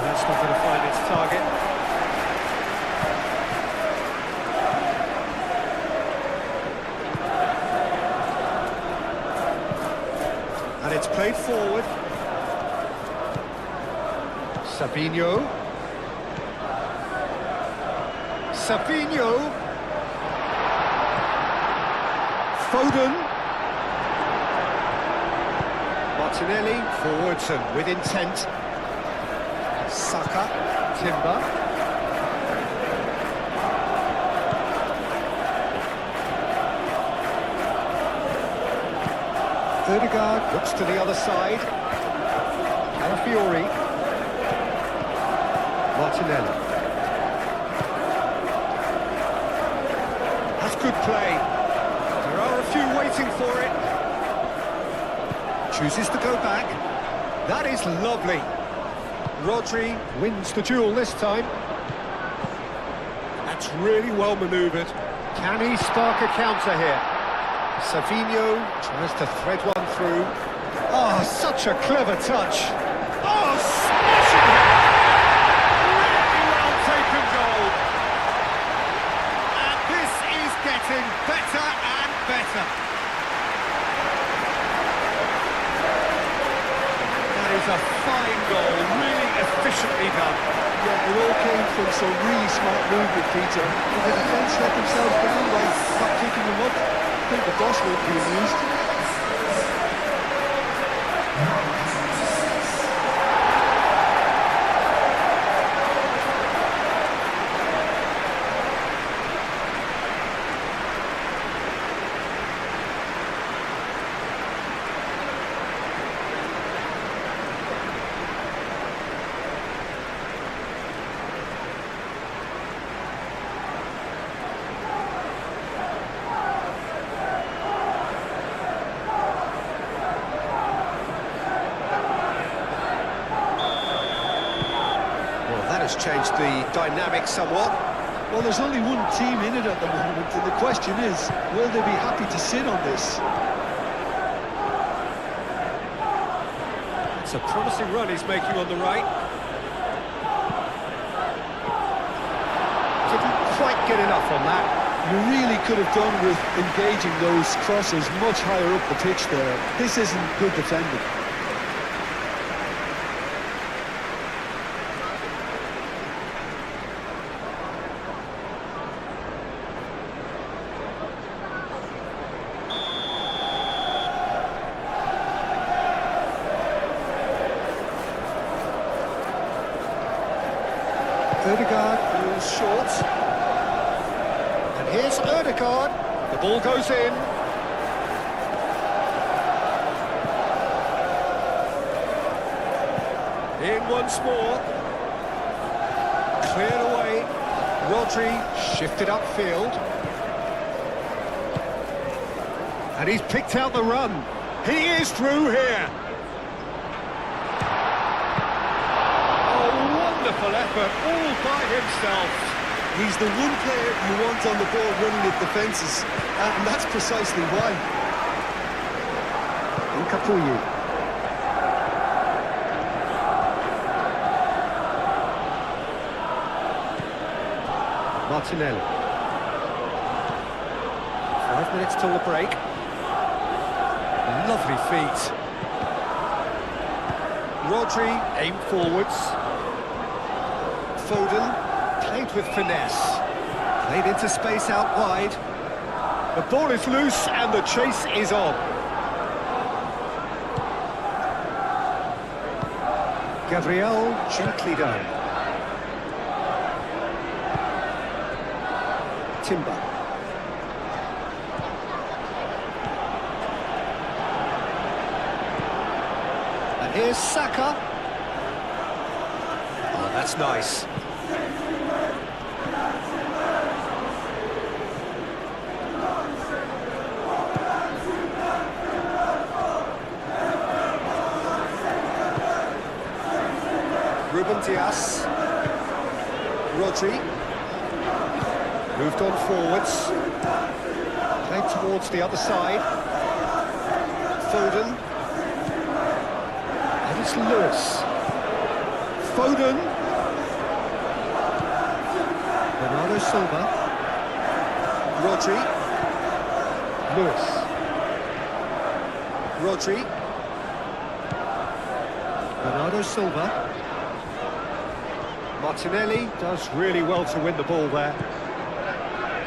[SPEAKER 4] That's not going to find its target. And it's played forward. Savinho. Savinho. Foden. Martinelli forwards and with intent. Saka, Timber. Ødegaard looks to the other side. Calafiori. Martinelli. That's good play. There are a few waiting for it. Chooses to go back. That is lovely. Rodri wins the duel this time. That's really well manoeuvred. Can he spark a counter here? Savinho tries to thread one through. Oh, such a clever touch. Oh, smashing hit! Really well taken goal. And this is getting better and better. That is a fine goal, really efficiently done.
[SPEAKER 2] Yeah, it all came from some really smart movement, Peter. And the defence let themselves down by not picking them up. I think the boss won't be amused.
[SPEAKER 4] Has changed the dynamic somewhat.
[SPEAKER 2] Well, there's only one team in it at the moment, and the question is, will they be happy to sit on this?
[SPEAKER 4] It's a promising run he's making on the right. Didn't quite get enough on that.
[SPEAKER 2] You really could have done with engaging those crosses much higher up the pitch there. This isn't good defending.
[SPEAKER 4] Ødegaard moves short. And here's Ødegaard. The ball goes in. In once more. Cleared away. Rodri shifted upfield. And he's picked out the run. He is through here. Wonderful effort, all by himself.
[SPEAKER 2] He's the one player you want on the ball running at defences, and that's precisely why.
[SPEAKER 4] Nkapuyi. Martinelli. 5 minutes till the break. Lovely feet. Rodri aimed forwards. Foden played with finesse. Played into space out wide. The ball is loose and the chase is on. Gabriel gently down. Timber. And here's Saka. Oh, that's nice. Ruben Dias. Rodri. Moved on forwards. Played towards the other side. Foden. And it's Lewis. Foden. Bernardo Silva. Rodri. Lewis. Rodri. Bernardo Silva. Martinelli does really well to win the ball there.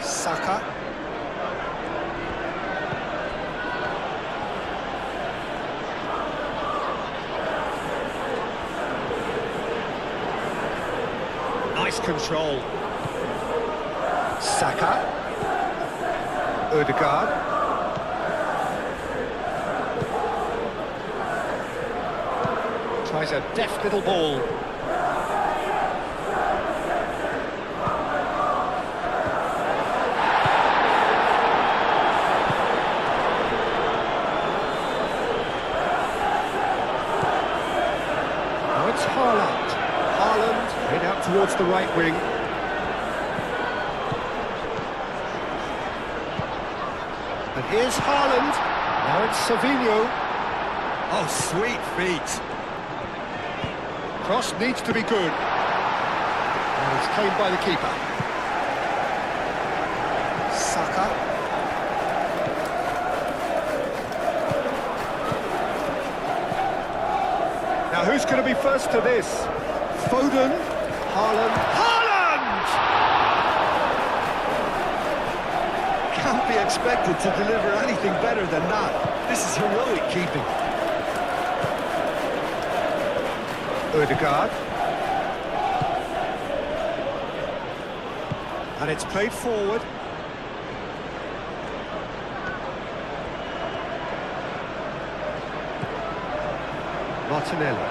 [SPEAKER 4] Saka. Nice control. Saka. Ødegaard. Tries a deft little ball. Haaland, head out towards the right wing. And here's Haaland. Now it's Savinho. Oh, sweet feet. Cross needs to be good. And it's claimed by the keeper. Saka. Now who's going to be first to this? Foden, Haaland. Haaland!
[SPEAKER 3] Can't be expected to deliver anything better than that. This is heroic keeping.
[SPEAKER 4] Ødegaard. And it's played forward. Martinelli.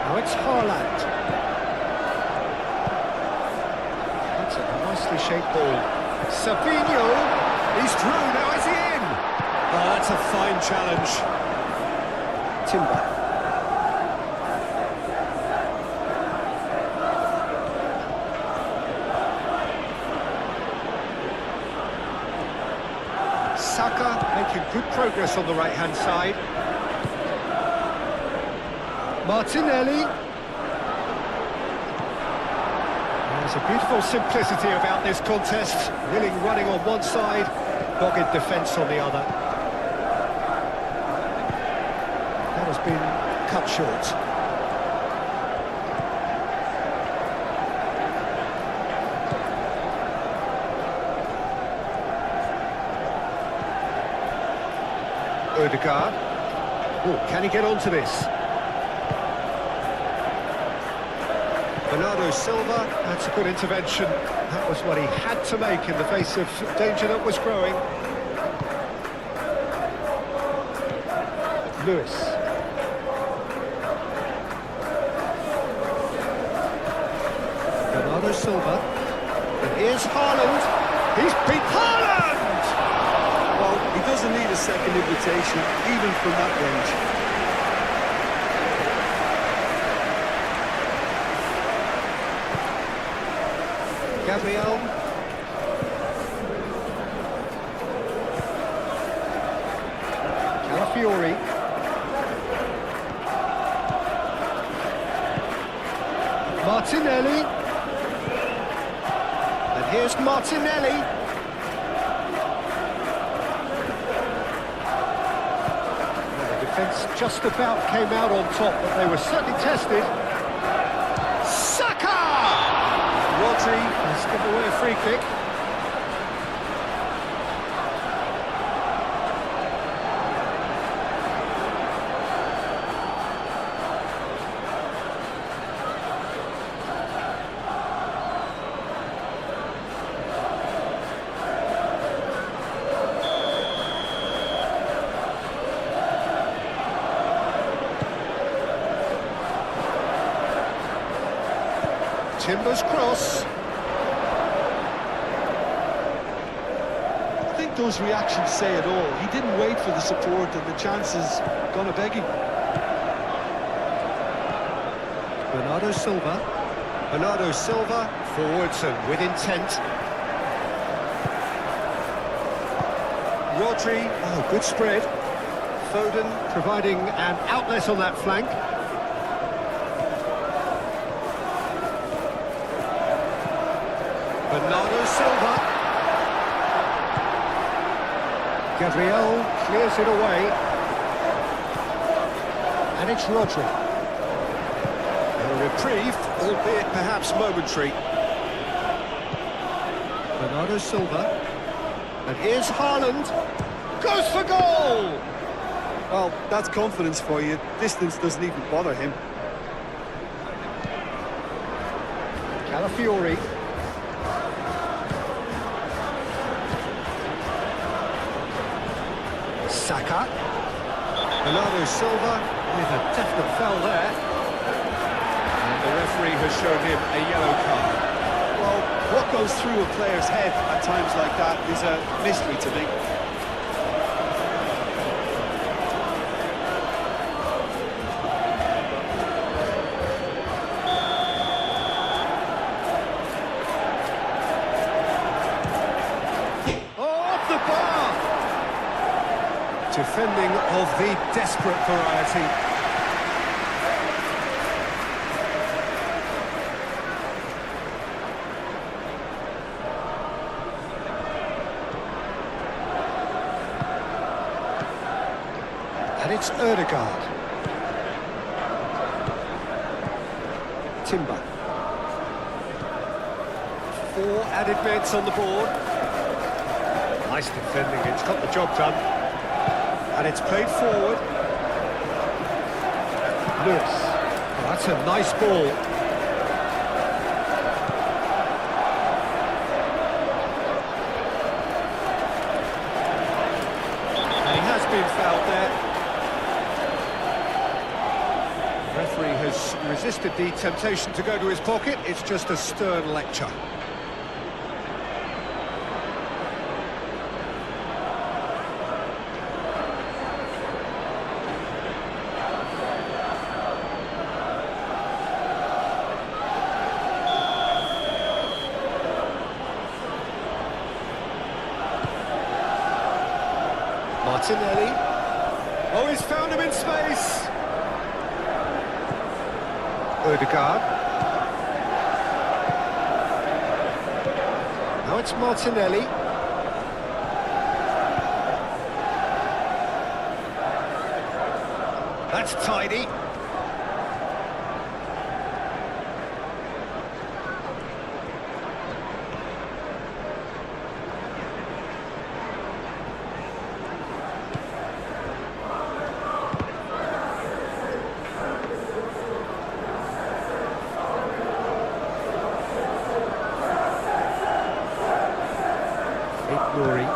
[SPEAKER 4] Now it's Haaland. That's a nicely shaped ball. Savinho. He's through. Now is he in? Oh, that's a fine challenge. Timber. Saka making good progress on the right-hand side. Martinelli. There's a beautiful simplicity about this contest. Willing running on one side, dogged defence on the other. That has been cut short. Ødegaard. Oh, can he get onto this? Bernardo Silva, that's a good intervention. That was what he had to make in the face of danger that was growing. Lewis. Bernardo Silva. And here's Haaland. He's beat Haaland!
[SPEAKER 3] Well, he doesn't need a second invitation, even from that range.
[SPEAKER 4] Gabriel. Calafiori. Martinelli. And here's Martinelli. Well, the defence just about came out on top, but they were certainly tested. Saka! Rodri has given away a free kick. Timber's cross.
[SPEAKER 2] I think those reactions say it all. He didn't wait for the support and the chances gonna beg him.
[SPEAKER 4] Bernardo Silva. Bernardo Silva forwards and with intent. Rodri, oh, good spread. Foden providing an outlet on that flank. Bernardo Silva. Gabriel clears it away. And it's Rodri. A reprieve, albeit perhaps momentary. Bernardo Silva. And here's Haaland. Goes for goal!
[SPEAKER 2] Well, that's confidence for you. Distance doesn't even bother him.
[SPEAKER 4] Calafiori. Saka. Bernardo Silva with a definite foul there. And the referee has shown him a yellow card.
[SPEAKER 2] Well, what goes through a player's head at times like that is a mystery to me.
[SPEAKER 4] Off the bar! Defending of the desperate variety. And it's Ødegaard. Timber. 4 added minutes on the board. Nice defending, it's got the job done. And it's played forward. Lewis. Oh, that's a nice ball. And he has been fouled there. The referee has resisted the temptation to go to his pocket. It's just a stern lecture. Martinelli. Oh, he's found him in space. Ødegaard. Now it's Martinelli. That's tidy. Nuri.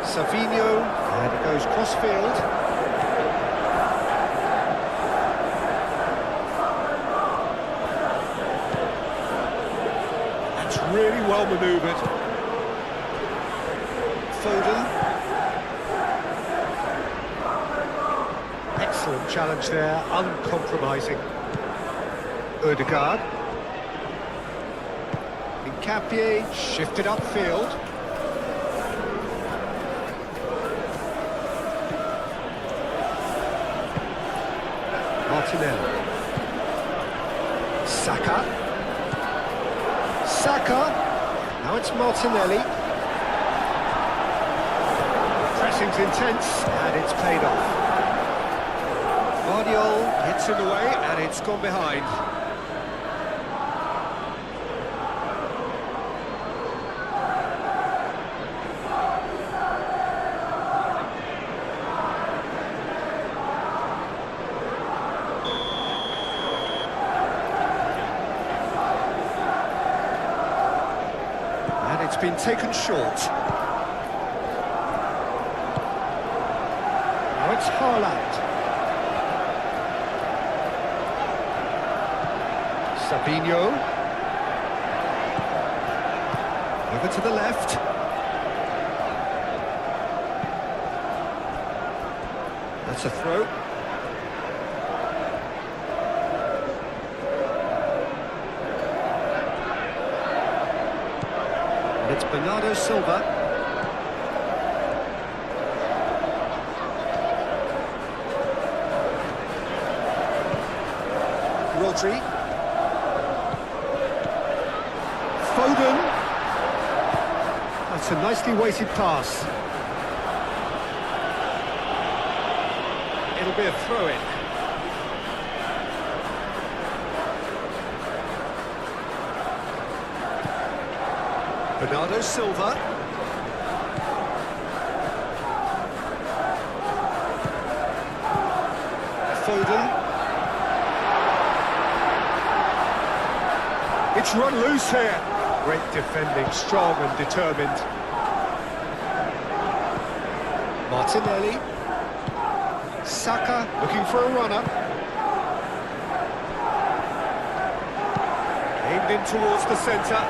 [SPEAKER 4] Savinho, and it goes cross-field. That's really well manoeuvred. Foden. Excellent challenge there, uncompromising. Ødegaard. Capier shifted upfield. Martinelli. Saka. Saka. Now it's Martinelli. Pressing's intense and it's paid off. Guardiola hits in the way and it's gone behind. It's been taken short. Now it's Haaland. Sabinho. Over to the left. That's a throw. And it's Bernardo Silva. Rodri. Foden. That's a nicely weighted pass. It'll be a throw-in. Bernardo Silva. Foden. It's run loose here. Great defending, strong and determined. Martinelli. Saka looking for a runner. Aimed in towards the centre.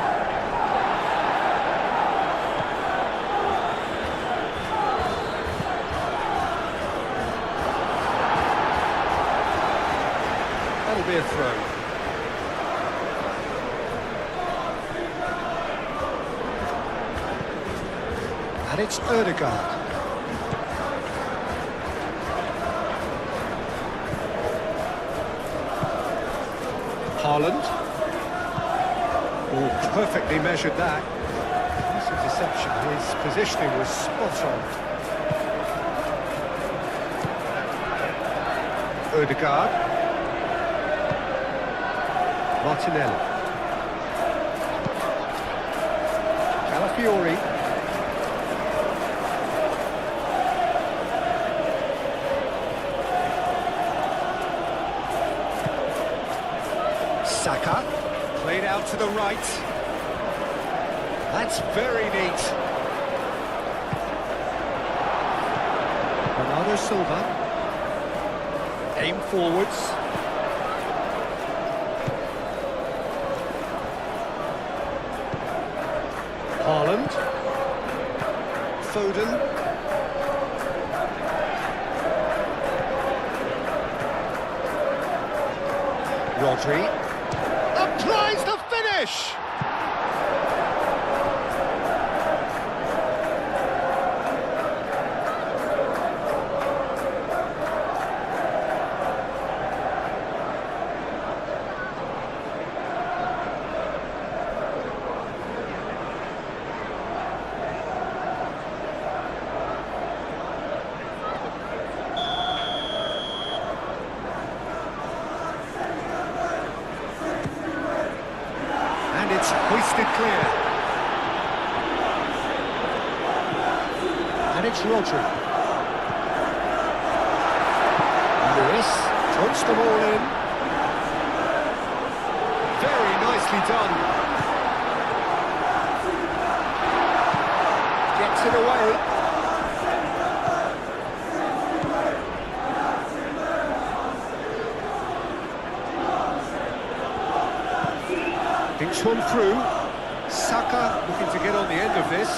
[SPEAKER 4] That'll be a throw. And it's Ødegaard. Haaland. Oh, perfectly measured that. That's a deception. His positioning was spot on. Ødegaard. Martinelli. Calafiori. Saka, played out to the right. That's very neat. Bernardo Silva. Aim forwards. Haaland. Foden. Rodri. Applies the finish! And it's hoisted clear. And it's Rodri. Lewis puts the ball in. Very nicely done. Gets it away. Thinks one through. Saka looking to get on the end of this.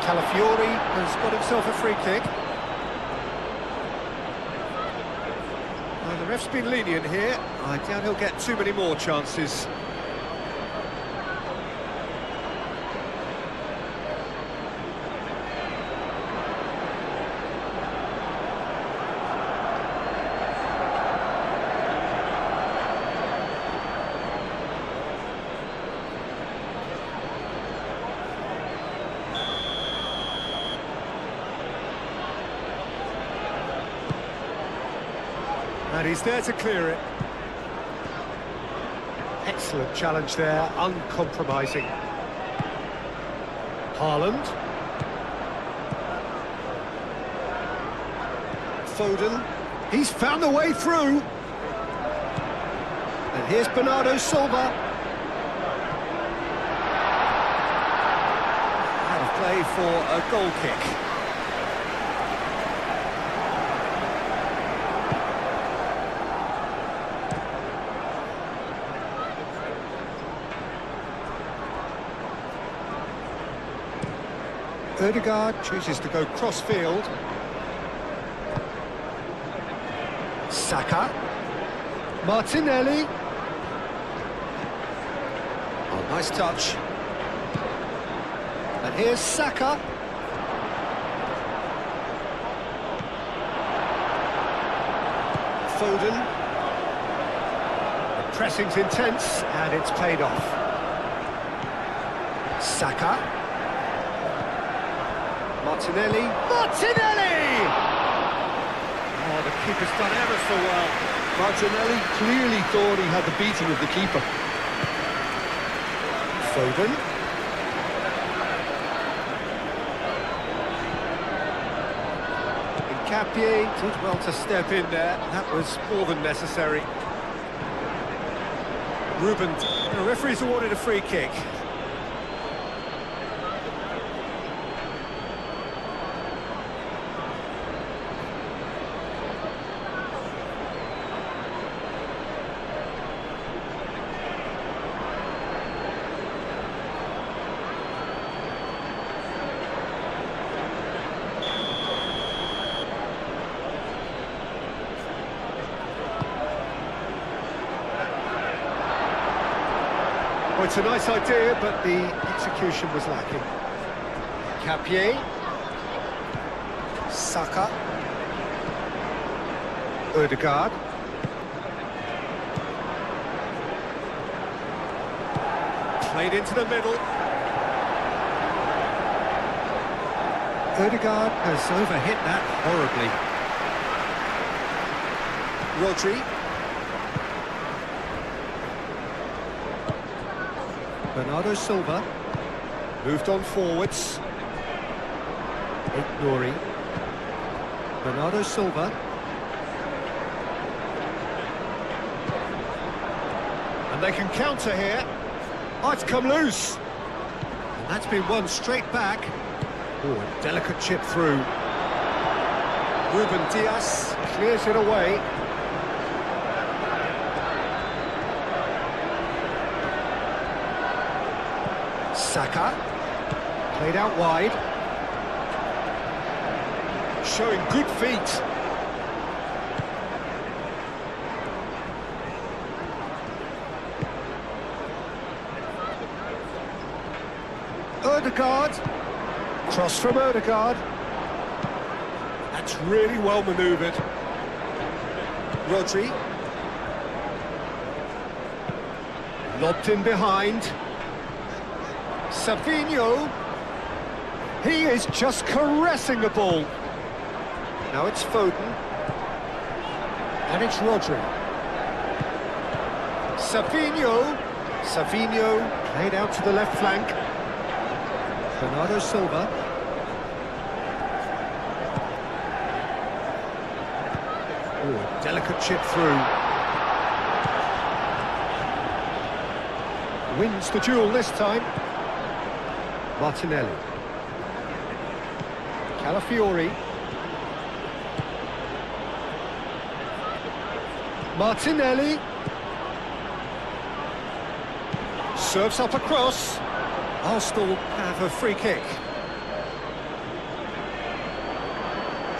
[SPEAKER 4] Calafiori has got himself a free kick. Well, the ref's been lenient here. I doubt he'll get too many more chances. And he's there to clear it. Excellent challenge there, uncompromising. Haaland. Foden. He's found the way through. And here's Bernardo Silva. Out of play for a goal kick. Ødegaard chooses to go cross-field. Saka. Martinelli. Oh, nice touch. And here's Saka. Foden. The pressing's intense, and it's paid off. Saka. Martinelli. Martinelli! Oh, the keeper's done ever so well.
[SPEAKER 2] Martinelli clearly thought he had the beating of the keeper.
[SPEAKER 4] Foden. Nkapie did well to step in there. That was more than necessary. Ruben, the referee's awarded a free kick. Well, it's a nice idea, but the execution was lacking. Capier. Saka. Ødegaard. Played into the middle. Ødegaard has overhit that horribly. Rodri. Bernardo Silva moved on forwards. Nori. Bernardo Silva. And they can counter here. Oh, it's come loose. And that's been won straight back. Oh, a delicate chip through. Ruben Dias clears it away. Saka, played out wide, showing good feet. Ødegaard, cross from Ødegaard. That's really well manoeuvred. Rodri, lobbed in behind. Savinho, he is just caressing the ball. Now it's Foden, and it's Rodri. Savinho played out to the left flank. Bernardo Silva. Oh, delicate chip through. Wins the duel this time. Martinelli. Calafiori. Martinelli. Serves up across. Arsenal have a free kick.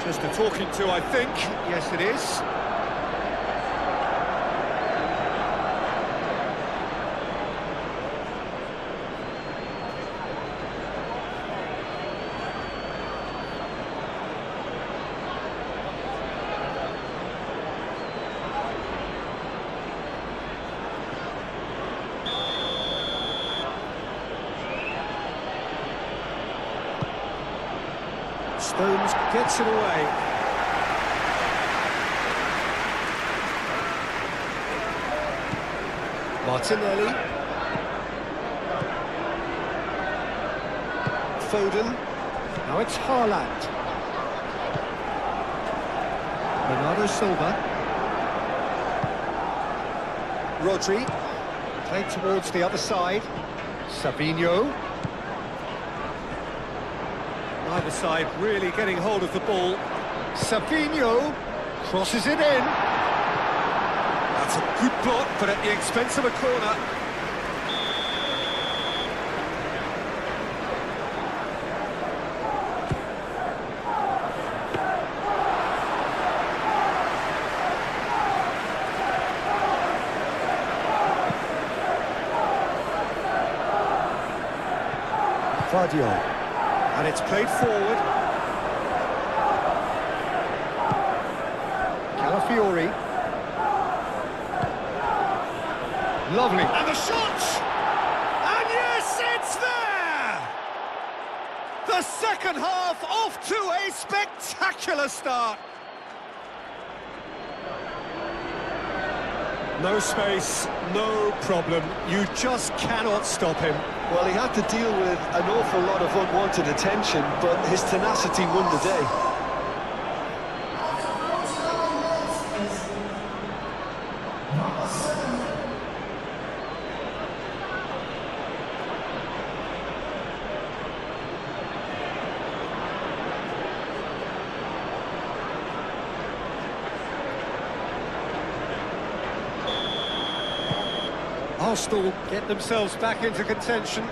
[SPEAKER 4] Just a talking to, I think. Yes, it is. Stones gets it away. Martinelli. Foden. Now it's Haaland. Bernardo Silva. Rodri. Played towards the other side. Savinho. Neither side really getting hold of the ball. Savinho crosses it in. That's a good block, but at the expense of a corner. Vardio. And it's played forward. Calafiori. Lovely. And the shot! And yes, it's there! The second half off to a spectacular start. No space, no problem. You just cannot stop him.
[SPEAKER 2] Well, he had to deal with an awful lot of unwanted attention, but his tenacity won the day.
[SPEAKER 4] Arsenal get themselves back into contention.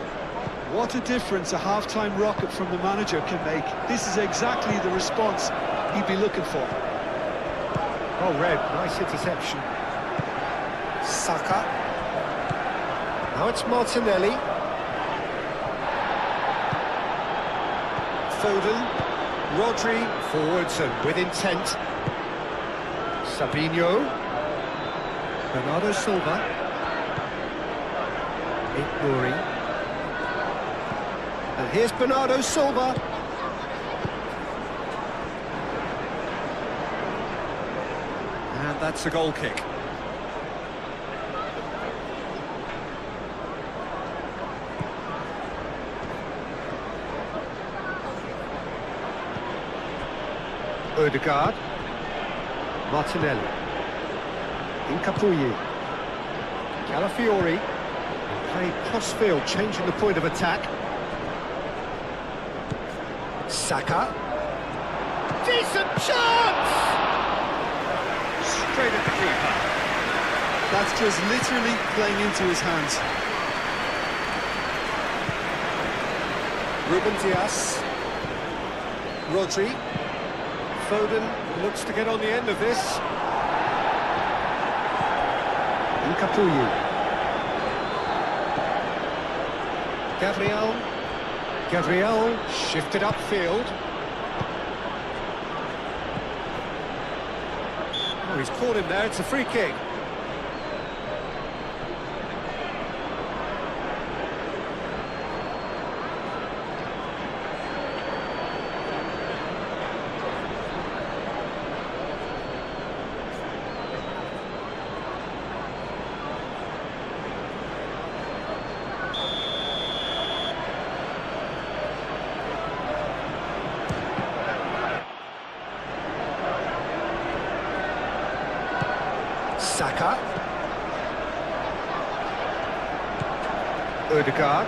[SPEAKER 2] What a difference a half-time rocket from the manager can make. This is exactly the response he'd be looking for.
[SPEAKER 4] Oh, Red, nice interception. Saka. Now it's Martinelli. Foden. Rodri. Forwards and with intent. Savinho. Bernardo Silva. Nuri. And here's Bernardo Silva. And that's a goal kick. Odegaard. Martinelli. Incapuyi. Calafiori. Played cross-field, changing the point of attack. Saka. Decent chance! Straight at the keeper.
[SPEAKER 2] That's just literally playing into his hands.
[SPEAKER 4] Ruben Dias. Rodri. Foden looks to get on the end of this. Incapuyi. Gabriel shifted upfield. Oh, he's caught him there, it's a free kick. Saka. Odegaard.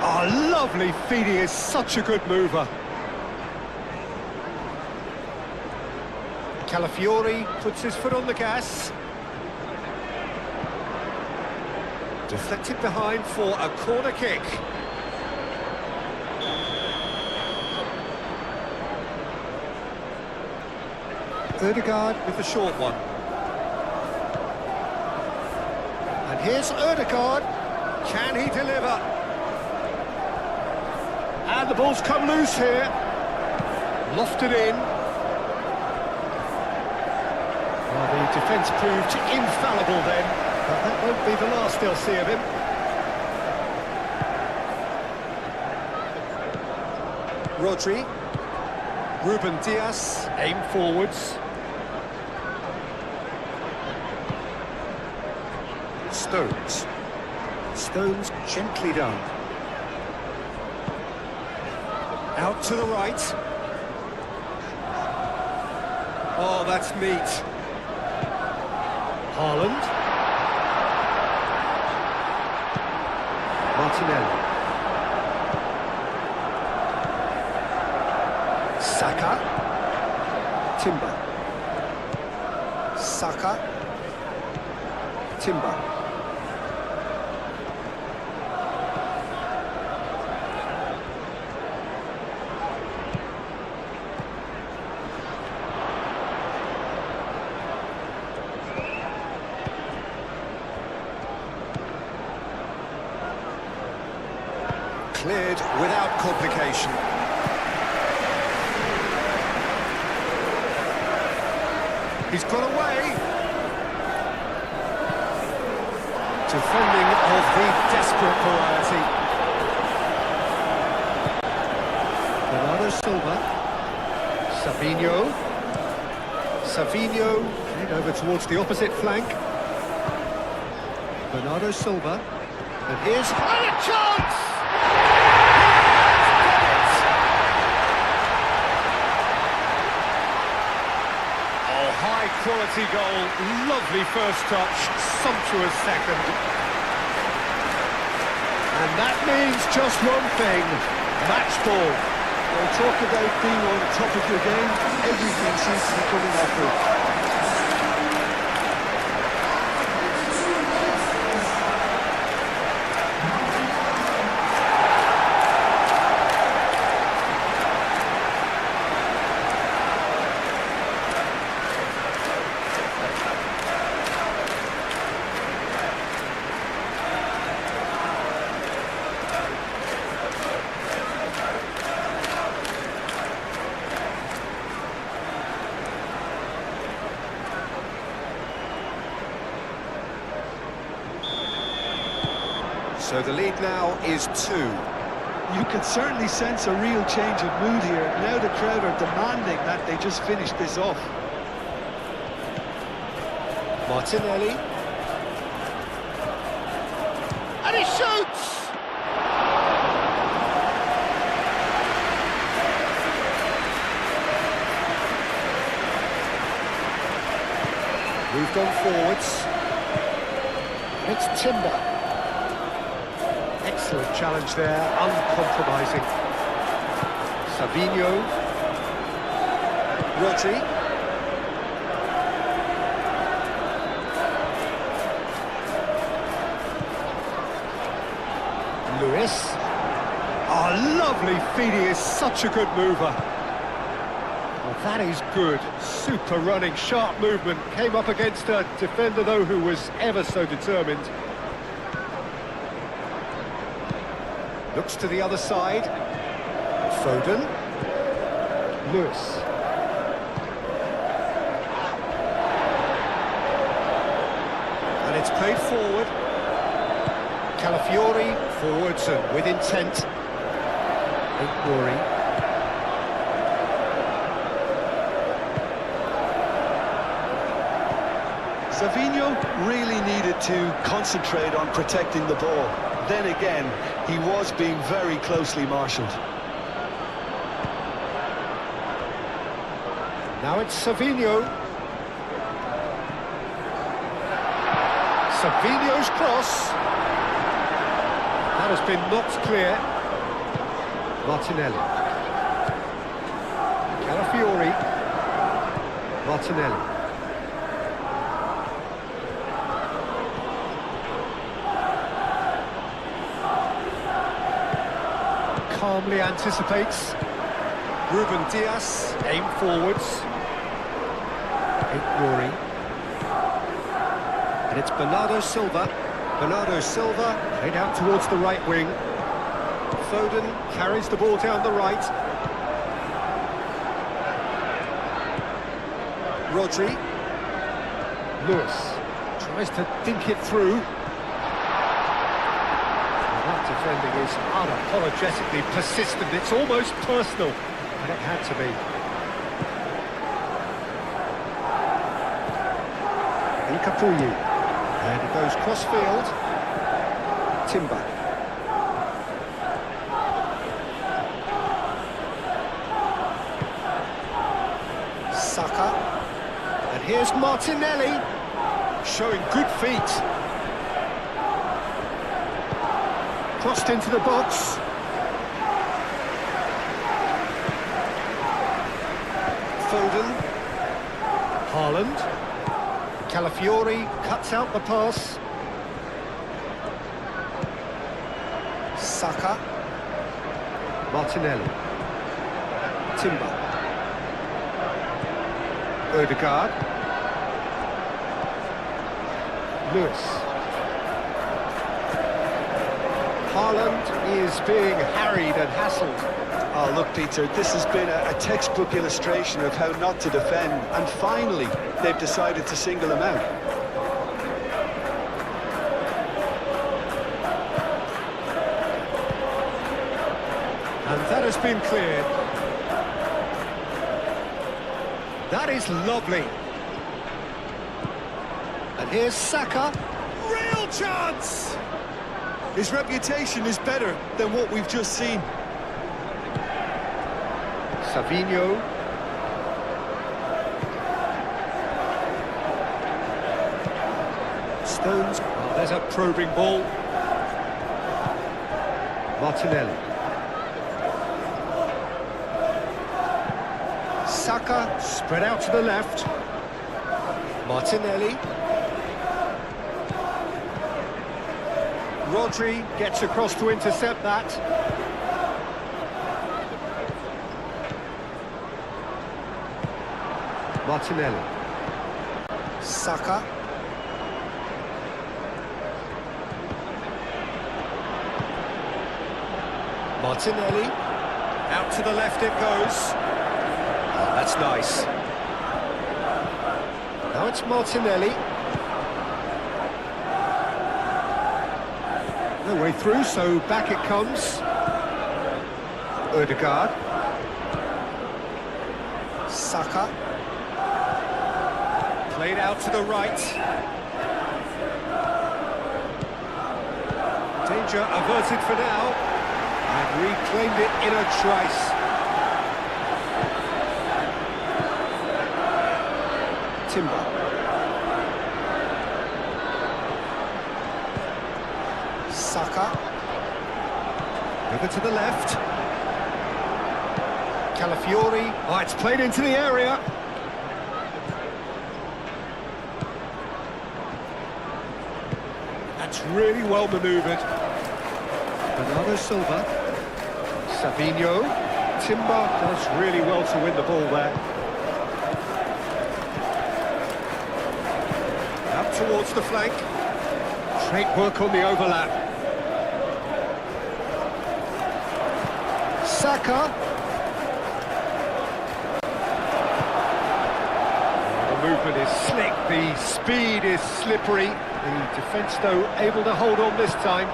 [SPEAKER 4] Oh, lovely feed, he is such a good mover. Calafiori puts his foot on the gas. Deflected behind for a corner kick. Odegaard with the short one. And here's Odegaard. Can he deliver? And the ball's come loose here. Lofted in. Well, the defence proved infallible then, but that won't be the last they'll see of him. Rodri. Ruben Dias, aim forwards. Stones gently done. Out to the right. Oh, that's neat. Haaland. Martinelli. Saka. Timber. Saka. Timber. Cleared without complication. He's got away. Defending of the desperate variety. Bernardo Silva. Savinho. Savinho played over towards the opposite flank. Bernardo Silva. And here's a chance! High quality goal, lovely first touch, sumptuous second. And that means just one thing, match ball.
[SPEAKER 2] Well, talk about being on top of your game, everything seems to be coming off it.
[SPEAKER 4] So the lead now is 2.
[SPEAKER 2] You can certainly sense a real change of mood here. Now the crowd are demanding that they just finish this off.
[SPEAKER 4] Martinelli. And he shoots! Moved on forwards. It's Timber. Excellent challenge there, uncompromising. Savinho. Rodri. Lewis. Oh, lovely feed, he is such a good mover. Well, that is good, super running, sharp movement. Came up against a defender though who was ever so determined. Looks to the other side. Foden. Lewis. And it's played forward. Calafiori forwards and with intent. Rory.
[SPEAKER 3] Savinho really needed to concentrate on protecting the ball. Then again, he was being very closely marshalled.
[SPEAKER 4] Now it's Savinho. Savinho's cross. That has been knocked clear. Martinelli. Calafiori. Martinelli. Calmly anticipates. Ruben Dias, aim forwards. Rory. And it's Bernardo Silva. Bernardo Silva played out towards the right wing. Foden carries the ball down the right. Rodri. Lewis tries to dink it through. Defending is unapologetically persistent, it's almost personal, and it had to be. Nkapuyi, and it goes cross-field. Timber. Saka. Here's Martinelli, showing good feet. Crossed into the box. Foden. Haaland. Calafiori cuts out the pass. Saka. Martinelli. Timber. Odegaard. Lewis. Haaland is being harried and hassled.
[SPEAKER 3] Oh, look, Peter, this has been a textbook illustration of how not to defend, and finally, they've decided to single him out.
[SPEAKER 4] And that has been cleared. That is lovely. And here's Saka. Real chance!
[SPEAKER 3] His reputation is better than what we've just seen.
[SPEAKER 4] Savinho. Stones. Oh, there's a probing ball. Martinelli. Saka spread out to the left. Martinelli. Rodri gets across to intercept that. Martinelli. Saka. Martinelli. Out to the left it goes. Oh, that's nice. Now it's Martinelli. No way through, so back it comes. Odegaard. Saka. Played out to the right. Danger averted for now. And reclaimed it in a trice. Timber. Saka. Over to the left. Calafiori. Oh, it's played into the area. That's really well manoeuvred. Bernardo Silva. Savinho. Timber does really well to win the ball there. Up towards the flank. Great work on the overlap. Saka. The movement is slick, the speed is slippery. The defence, though, able to hold on this time.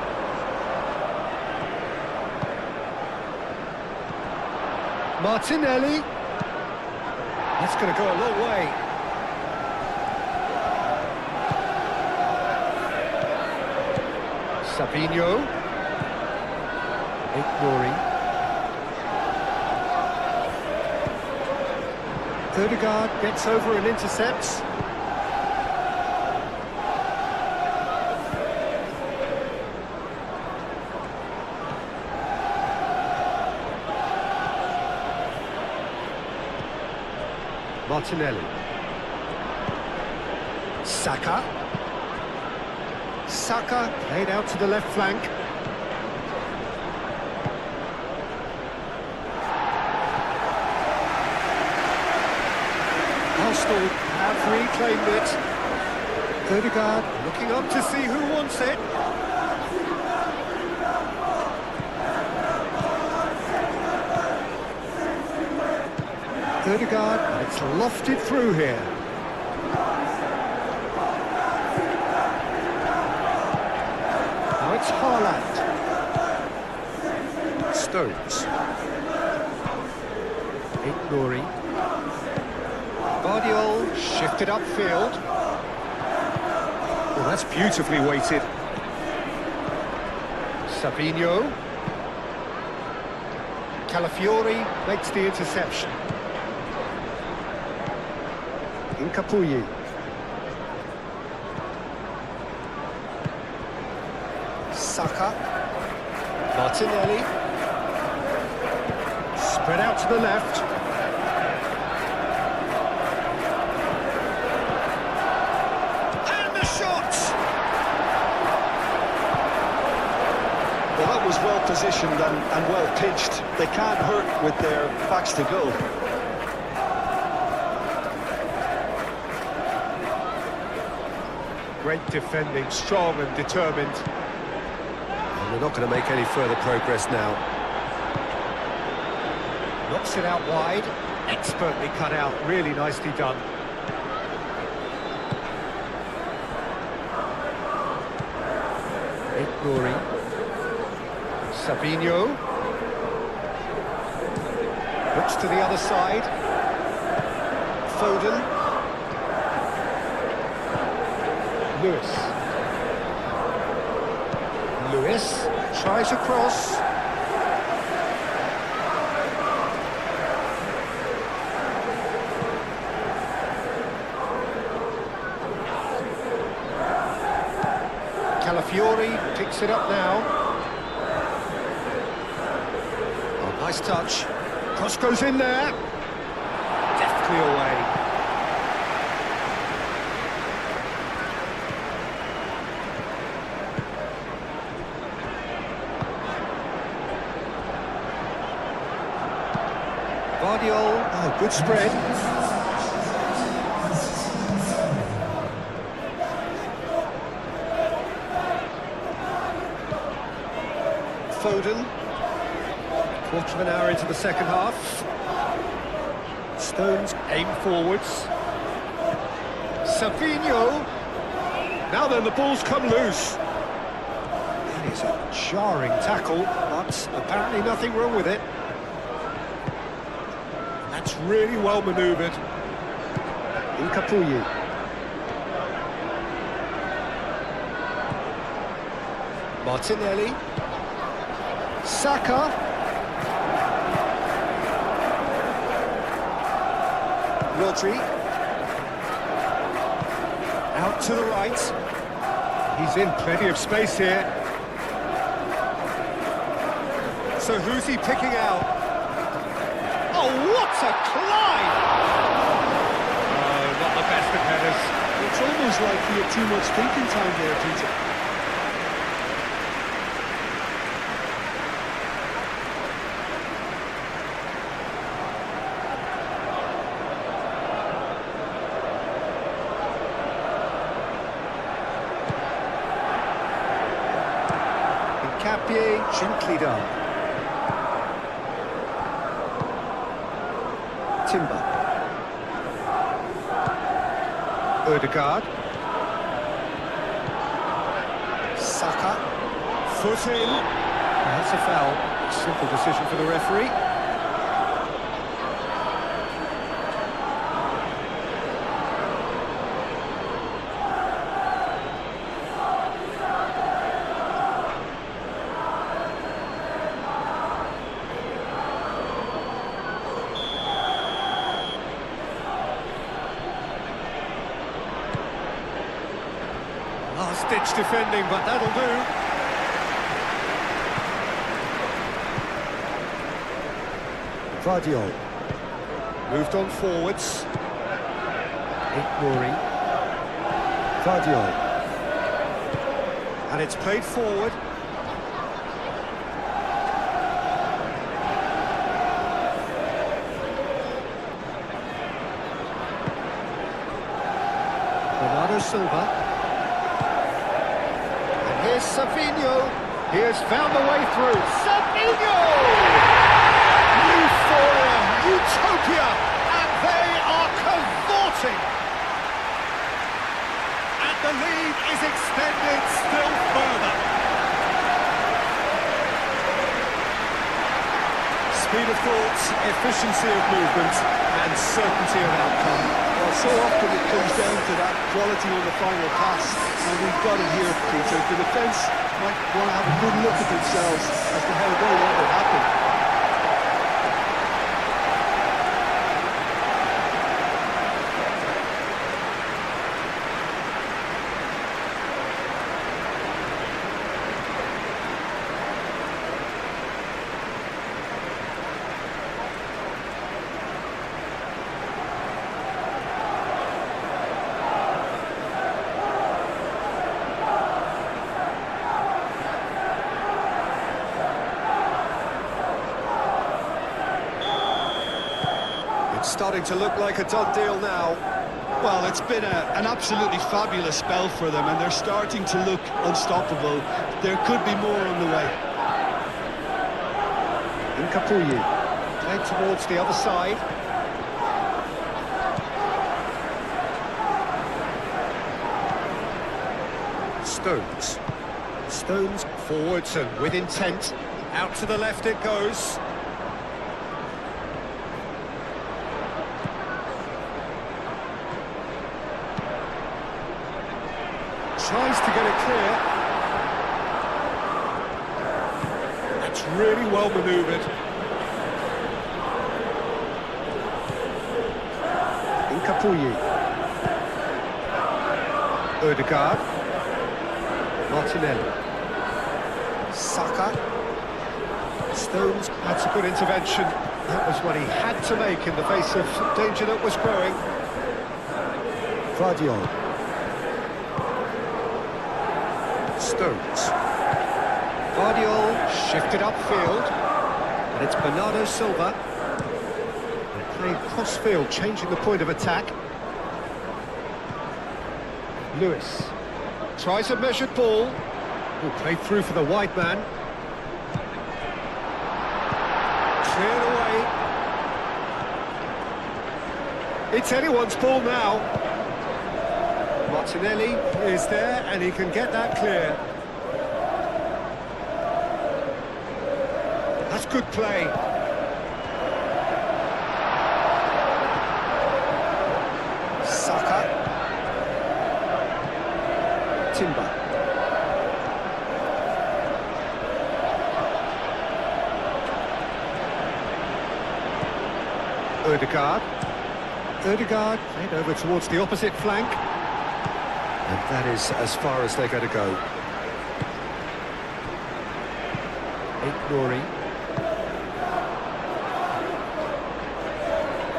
[SPEAKER 4] Martinelli. That's going to go a long way. Savinho. Ignoring. Odegaard gets over and intercepts. Martinelli. Saka. Saka played out to the left flank. Arsenal have reclaimed it. Odegaard looking up to see who wants it. Odegaard, it's lofted through here. Now it's Haaland. Stones. Ignoring. Guardiol shifted upfield. Well, that's beautifully weighted. Savinho. Calafiori makes the interception. Incapuyi. Saka. Martinelli. Spread out to the left. And the shot!
[SPEAKER 3] Well, that was well positioned and well pitched. They can't hurt with their backs to goal.
[SPEAKER 4] Great defending, strong and determined. And they're not going to make any further progress now. Knocks it out wide. Expertly cut out, really nicely done. Ignoring. Sabinho. Looks to the other side. Foden. Lewis tries a cross. Calafiori picks it up now. Oh, nice touch. Cross goes in there. Deftly away. Oh, good spread. Foden. Quarter of an hour into the second half. Stones aim forwards. Sabinho. Now then, the ball's come loose. That is a jarring tackle, but apparently nothing wrong with it. That's really well manoeuvred. Incapuyi. Martinelli. Saka. Rodri. Out to the right. He's in plenty of space here. So who's he picking out? Oh, what a climb! Oh, not the best of headers.
[SPEAKER 2] It's almost like he had too much thinking time there, Peter.
[SPEAKER 4] Capie, gently done. Timber. Ødegaard. Saka. Foot in. That's a foul. Simple decision for the referee. Last-ditch defending, but that'll do. Vardiol. Moved on forwards. Ignoring. Vardiol. And it's played forward. Bernardo Silva. Here's Sabinho. He has found a way through. Sabinho! Euphoria, utopia, and they are cavorting. And the lead is extended still further. Speed of thought, efficiency of movement, and certainty of outcome.
[SPEAKER 2] Well, so often it comes down to that quality on the final pass, and we've got it here, Peter. The defence might want to have a good look at themselves as to how they want it happen.
[SPEAKER 4] It's starting to look like a done deal now.
[SPEAKER 2] Well, it's been an absolutely fabulous spell for them, and they're starting to look unstoppable. There could be more on the way.
[SPEAKER 4] Incapuyi, played towards the other side. Stones forwards and with intent. Out to the left it goes. Tries to get it clear. That's really well manoeuvred. Incapuyi. Odegaard. Martinelli. Saka. Stones had some good intervention. That was what he had to make in the face of danger that was growing. Guardiola. Stones. Guardiola shifted upfield. And it's Bernardo Silva. They play cross-field, changing the point of attack. Lewis. Tries a measured ball. Will play through for the wide man. Cleared away. It's anyone's ball now. Martinelli is there and he can get that clear. That's good play. Saka. Timber. Odegaard played over towards the opposite flank. And that is as far as they're going to go. Ignoring.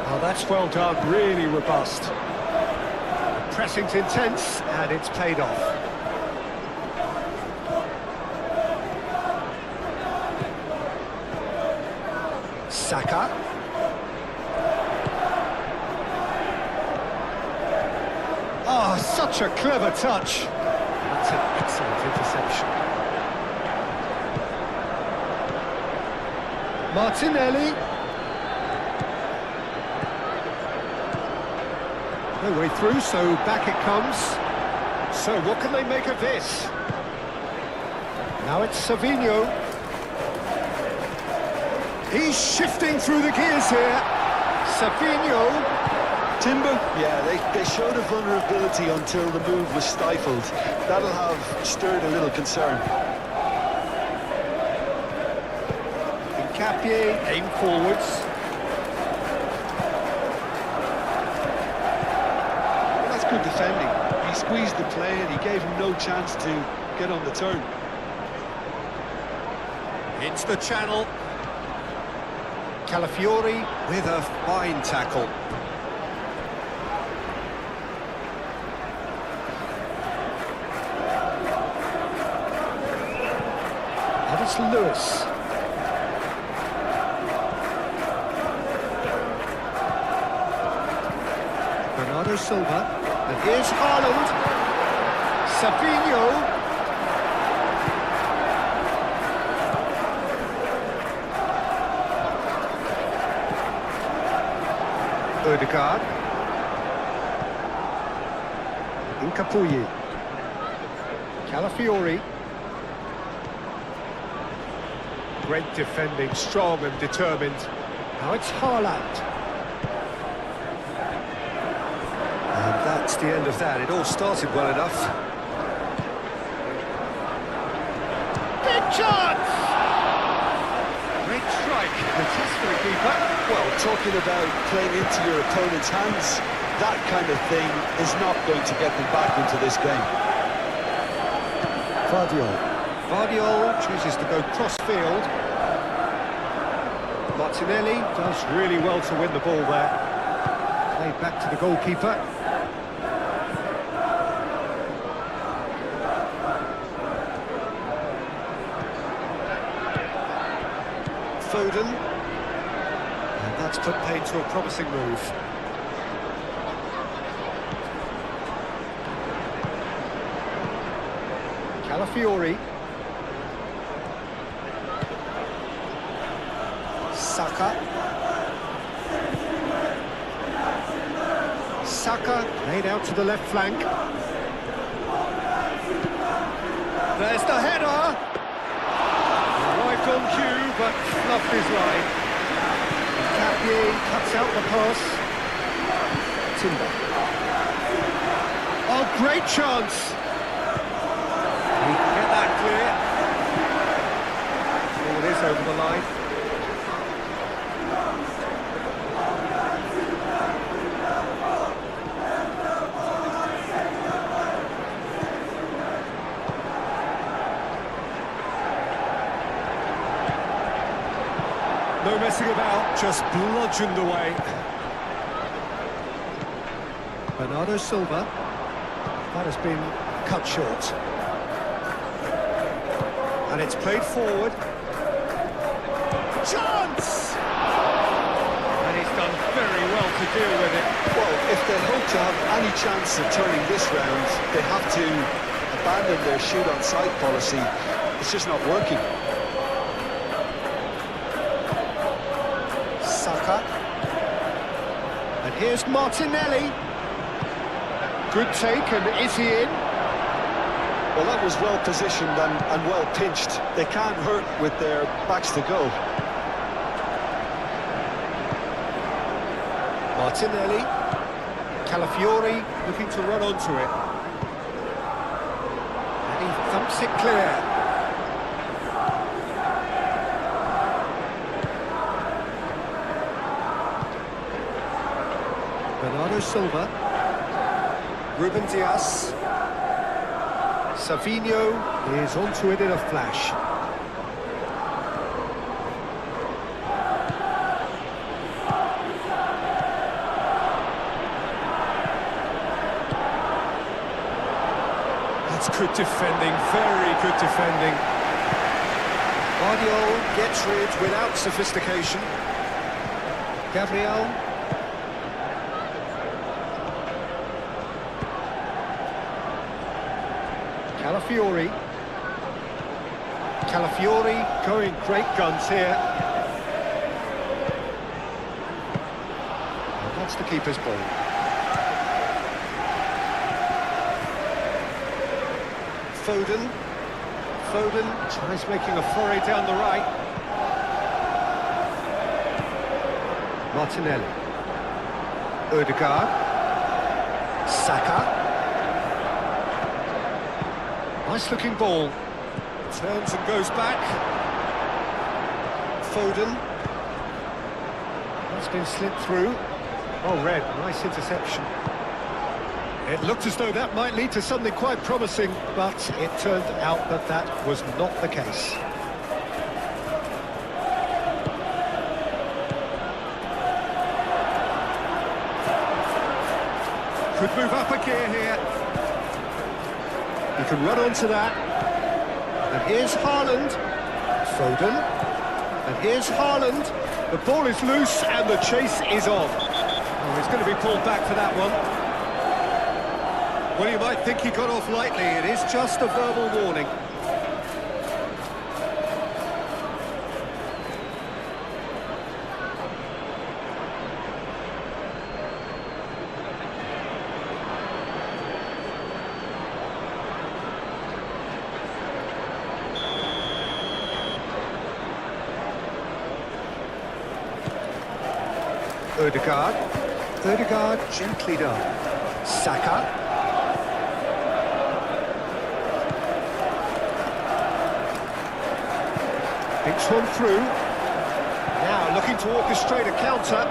[SPEAKER 4] Oh, that's well done, really robust. The pressing's intense, and it's paid off. Saka. Oh, such a clever touch. That's an excellent interception. Martinelli. No way through, so back it comes. So what can they make of this? Now it's Savinho. He's shifting through the gears here. Savinho.
[SPEAKER 2] Timber, yeah, they showed a vulnerability until the move was stifled. That'll have stirred a little concern.
[SPEAKER 4] Capie aim forwards.
[SPEAKER 2] Well, that's good defending. He squeezed the play and he gave him no chance to get on the turn.
[SPEAKER 4] It's the channel. Calafiori with a fine tackle. And it's Lewis. Bernardo Silva, and here's Haaland. Savinho. Odegaard. Incapuyi. Calafiori. Great defending, strong and determined. Now it's Haaland. And that's the end of that. It all started well enough. Big chance! Great strike. The test for the keeper.
[SPEAKER 2] Well, talking about playing into your opponent's hands, that kind of thing is not going to get them back into this game.
[SPEAKER 4] Guardiola chooses to go cross-field. Martinelli does really well to win the ball there. Played back to the goalkeeper. Foden. And that That's put paid to a promising move. Calafiori. Saka. Saka laid out to the left flank. There's the header! Arrived on cue, but fluffed his line. Capie cuts out the pass. Timber. Oh, great chance! He can get that clear. Oh, it is over the line. No messing about, just bludgeoned away. Bernardo Silva. That has been cut short. And it's played forward. Chance! And he's done very well to deal with it.
[SPEAKER 2] Well, if they hope to have any chance of turning this round, they have to abandon their shoot-on-sight policy. It's just not working.
[SPEAKER 4] Saka. And here's Martinelli. Good take, and is he in?
[SPEAKER 2] Well, that was well positioned and well pinched. They can't hurt with their backs to go.
[SPEAKER 4] Martinelli. Calafiori looking to run onto it. And he thumps it clear. Bernardo Silva. Ruben Dias. Savinho is onto it in a flash. That's good defending, very good defending. Guardiola gets rid without sophistication. Gabriel. Calafiori. Calafiori going great guns here. And that's the keeper's ball. Foden. Foden tries making a foray down the right. Martinelli. Odegaard. Saka. Nice looking ball. Turns and goes back. Foden. That's been slipped through. Oh, red. Nice interception. It looked as though that might lead to something quite promising, but it turned out that that was not the case. Could move up a gear here. He can run onto that. And here's Haaland. Foden. And here's Haaland. The ball is loose and the chase is on. Oh, he's going to be pulled back for that one. Well, you might think he got off lightly. It is just a verbal warning. Odegaard. Odegaard gently done. Saka. Picks one through. Now looking to orchestrate a counter.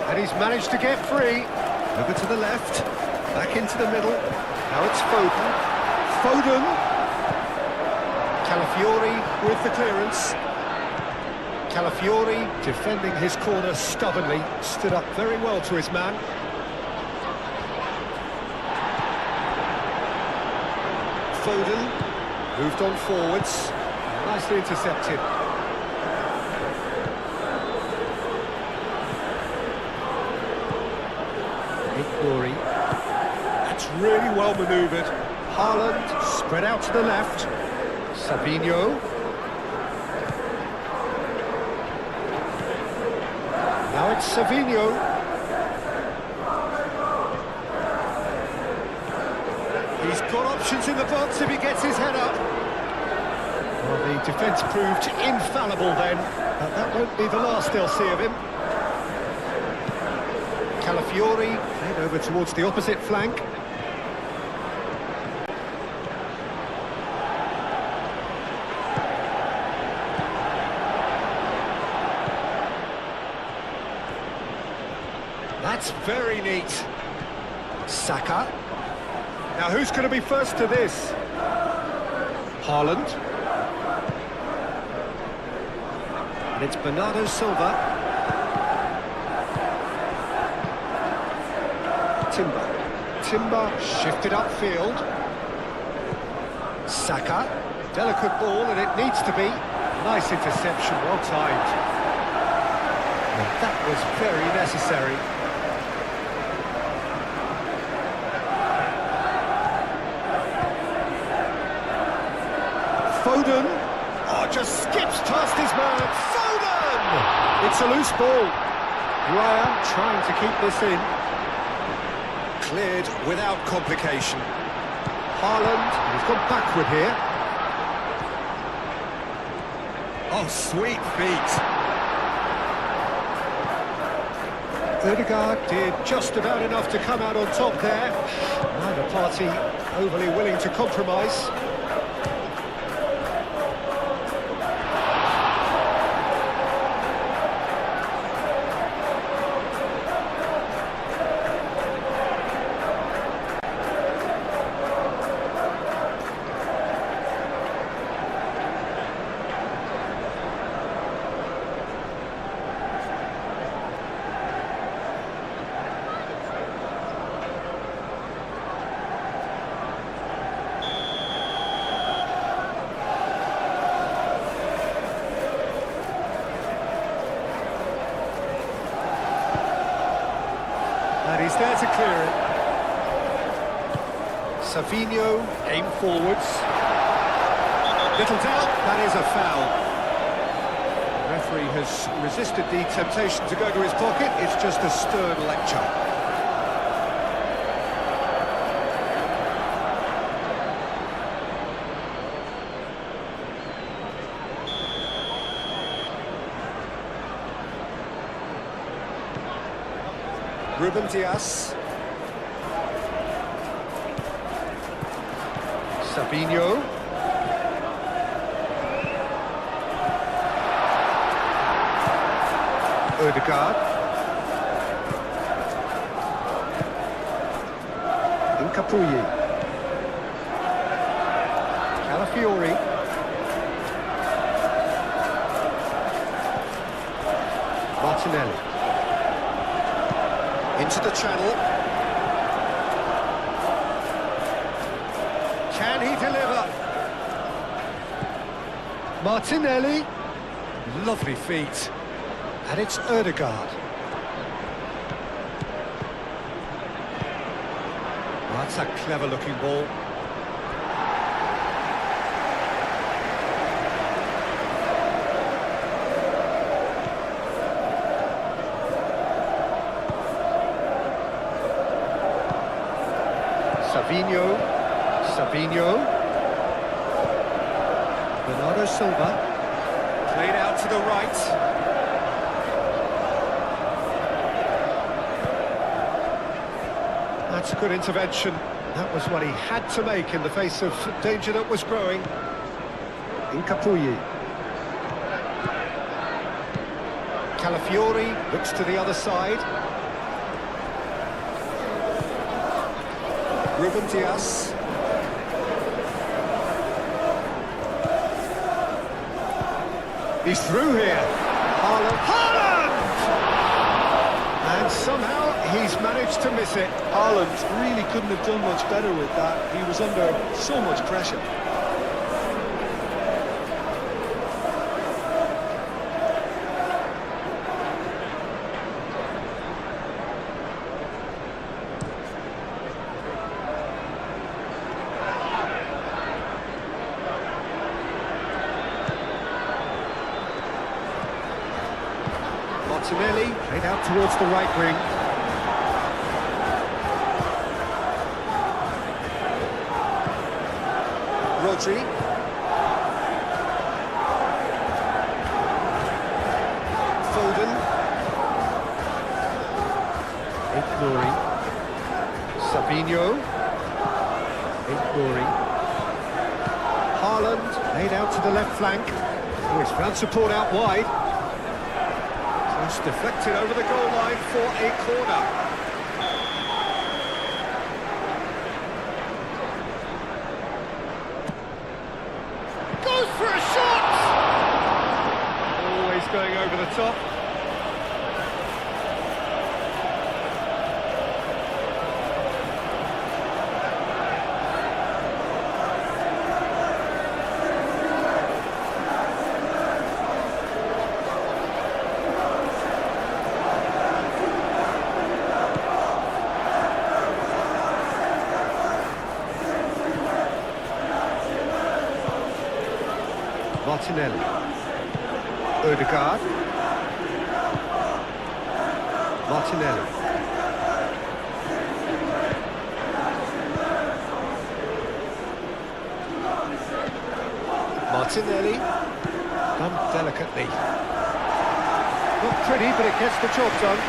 [SPEAKER 4] And he's managed to get free. Over to the left. Back into the middle. Now it's Foden. Foden. Calafiori with the clearance. Calafiori defending his corner stubbornly. Stood up very well to his man. Foden moved on forwards. Nicely intercepted. Glory. That's really well manoeuvred. Haaland spread out to the left. Savinho. Now it's Savinho. He's got options in the box if he gets his head up. Well, the defence proved infallible then, but that won't be the last they'll see of him. Calafiori, head over towards the opposite flank. That's very neat. Saka. Now who's going to be first to this? Haaland. And it's Bernardo Silva. Timber shifted upfield. Saka. Delicate ball, and it needs to be. Nice interception, well timed. And that was very necessary. Foden. Oh, just skips past his man. Foden! It's a loose ball. Raya trying to keep this in. Cleared without complication. Haaland, he's gone backward here. Oh, sweet feet. Ødegaard did just about enough to come out on top there. Neither party overly willing to compromise. And he's there to clear it. Savinho, aim forwards. Little doubt, that is a foul. The referee has resisted the temptation to go to his pocket. It's just a stern lecture. Ruben Dias. Savinho. Ødegaard. Incapuyi. Calafiori. Martinelli. Into the channel. Can he deliver? Martinelli. Lovely feet. And it's Ødegaard. Oh, that's a clever looking ball. Savinho. Bernardo Silva. Played out to the right. That's a good intervention. That was what he had to make in the face of danger that was growing. Incapuyi. Calafiori looks to the other side. Ruben Dias. He's through here. Haaland! And somehow he's managed to miss it.
[SPEAKER 2] Haaland really couldn't have done much better with that. He was under so much pressure.
[SPEAKER 4] Martinelli, played out towards the right wing. Rodri. Foden. Ignoring. Sabinho. Ignoring. Haaland, laid out to the left flank. Oh, he's found support out wide. Cross deflected over the goal line for a corner. Goes for a shot! Always going over the top. Martinelli. Odegaard. Martinelli. Martinelli. Done delicately. Not pretty, but it gets the job done.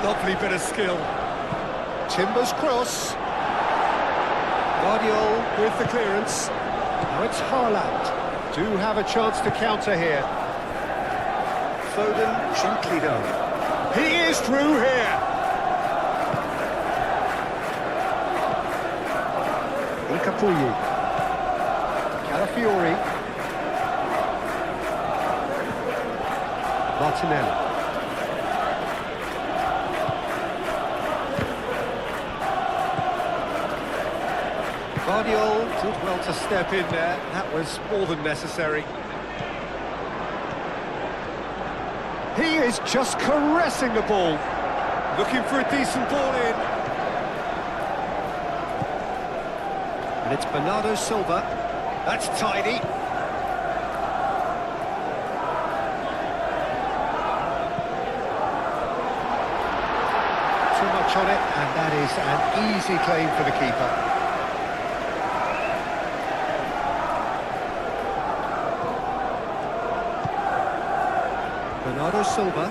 [SPEAKER 4] Lovely bit of skill. Timber's cross. Guardiola with the clearance. Now it's Haaland. Do have a chance to counter here. Foden gently done. He is through here. Ikapuyi. Calafiori. Martinelli. Guardiola did well to step in there. That was more than necessary. He is just caressing the ball. Looking for a decent ball in. And it's Bernardo Silva. That's tidy. Too much on it, and that is an easy claim for the keeper. Bernardo Silva.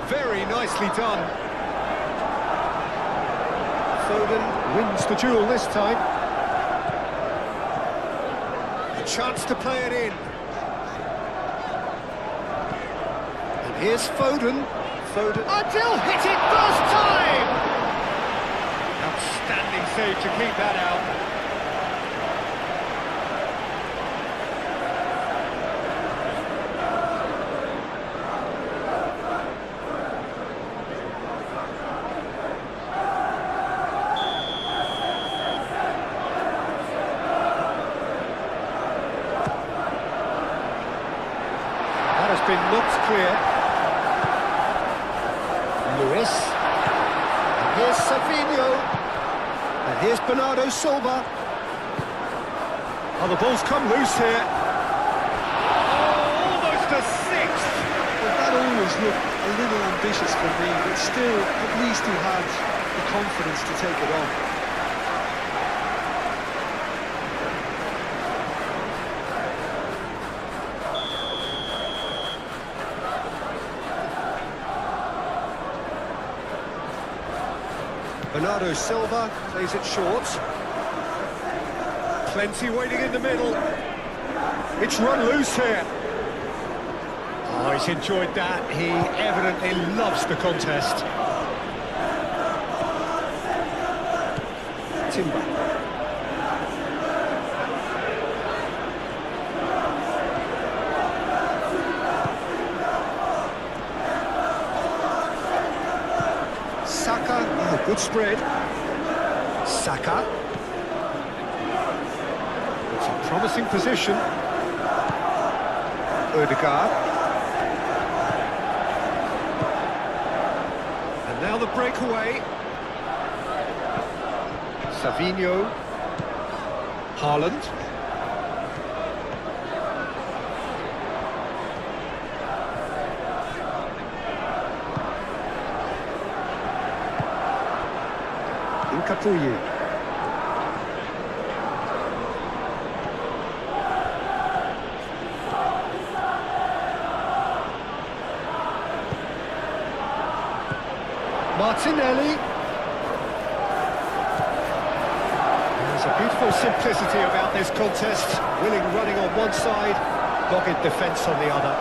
[SPEAKER 4] Very nicely done. Foden wins the duel this time. A chance to play it in. And here's Foden. Foden. Until hit it first time! Outstanding save to keep that out. That has been knocked clear. Lewis, and here's Sabinho, and here's Bernardo Silva. Oh, the ball's come loose here. Oh, almost a sixth.
[SPEAKER 2] Well, that always looked a little ambitious for me, but still, at least he had the confidence to take it on.
[SPEAKER 4] Bernardo Silva plays it short. Plenty waiting in the middle. It's run loose here. Oh, he's enjoyed that. He evidently loves the contest. Timber. Saka, oh, good spread. Saka. It's a promising position. Odegaard. Now the breakaway. Savinho. Haaland. Incapuyi. Martinelli. There's a beautiful simplicity about this contest. Willing running on one side, dogged defence on the other.